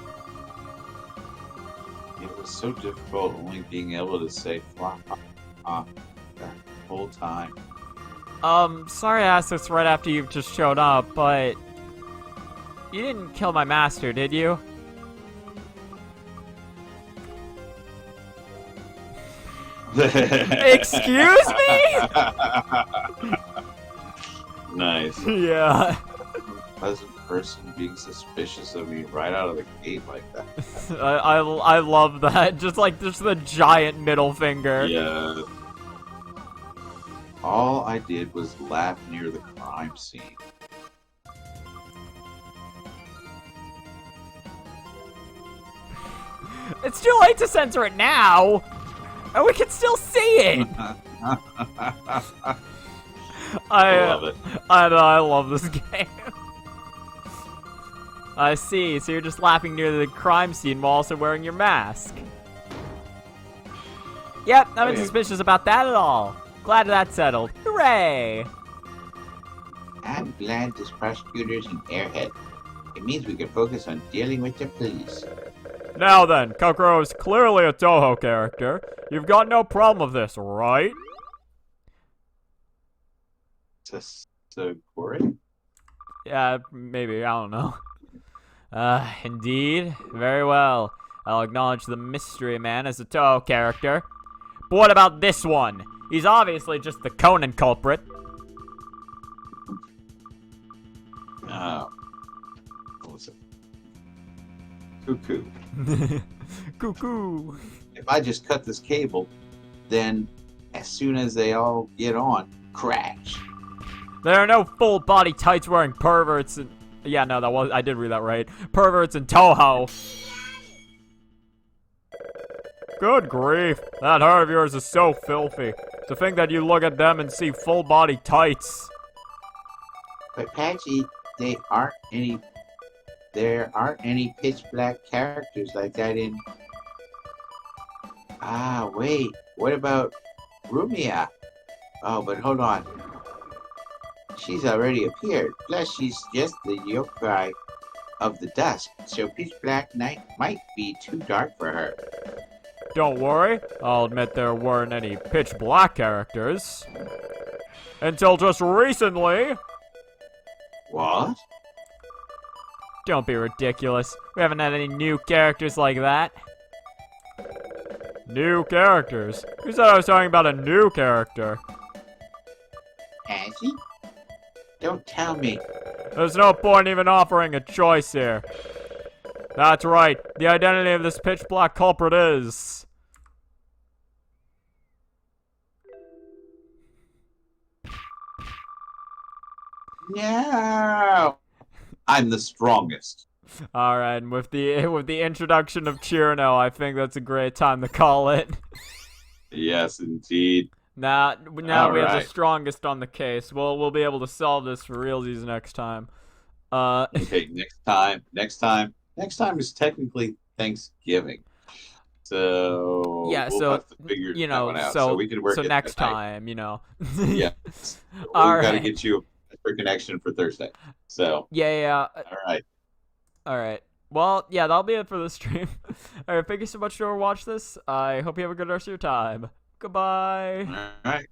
It was so difficult only being able to say the whole time. Sorry I asked this right after you've just showed up, but you didn't kill my master, did you? Excuse me? Nice. Yeah. Pleasant person being suspicious of me right out of the gate like that. I love that. Just the giant middle finger. Yeah. All I did was laugh near the crime scene. It's too late to censor it now. And we can still see it. I love it. I love this game. I see. So you're just laughing near the crime scene while also wearing your mask. Yep, not Okay. suspicious about that at all. Glad that's settled. Hooray! I'm glad this prosecutor's an airhead. It means we can focus on dealing with the police. Now then, Kokoro is clearly a Toho character. You've got no problem with this, right? Corey? Yeah, maybe. I don't know. Indeed. Very well. I'll acknowledge the mystery man as a Toho character. But what about this one? He's obviously just the Conan culprit. What was it? Cuckoo. Cuckoo. If I just cut this cable, then as soon as they all get on, crash. There are no full body tights wearing perverts and yeah, no, I did read that right. Perverts in Toho. Good grief. That heart of yours is so filthy. To think that you look at them and see full body tights. But Patchy, there aren't any pitch black characters like that in. Ah, wait. What about Rumia? Oh, but hold on. She's already appeared. Plus, she's just the yokai of the dusk, so pitch black night might be too dark for her. Don't worry, I'll admit there weren't any pitch black characters. Until just recently. What? Don't be ridiculous. We haven't had any new characters like that. New characters? Who said I was talking about a new character? Patchy? Don't tell me. There's no point even offering a choice here. That's right. The identity of this pitch black culprit is... No! I'm the strongest. Alright, and with the introduction of Chirno, I think that's a great time to call it. Yes, indeed. Now we have the Alright. strongest on the case. We'll be able to solve this for realsies next time. Okay, next time is technically Thanksgiving. So Yeah, we'll so have to figure you that one know, out. So we can work so it next that night. time, you know. Yeah. All We've got to right. get you a connection for Thursday. So, Yeah. all right. All right. Well, yeah, that'll be it for the stream. All right, thank you so much for watching this. I hope you have a good rest of your time. Goodbye. All right.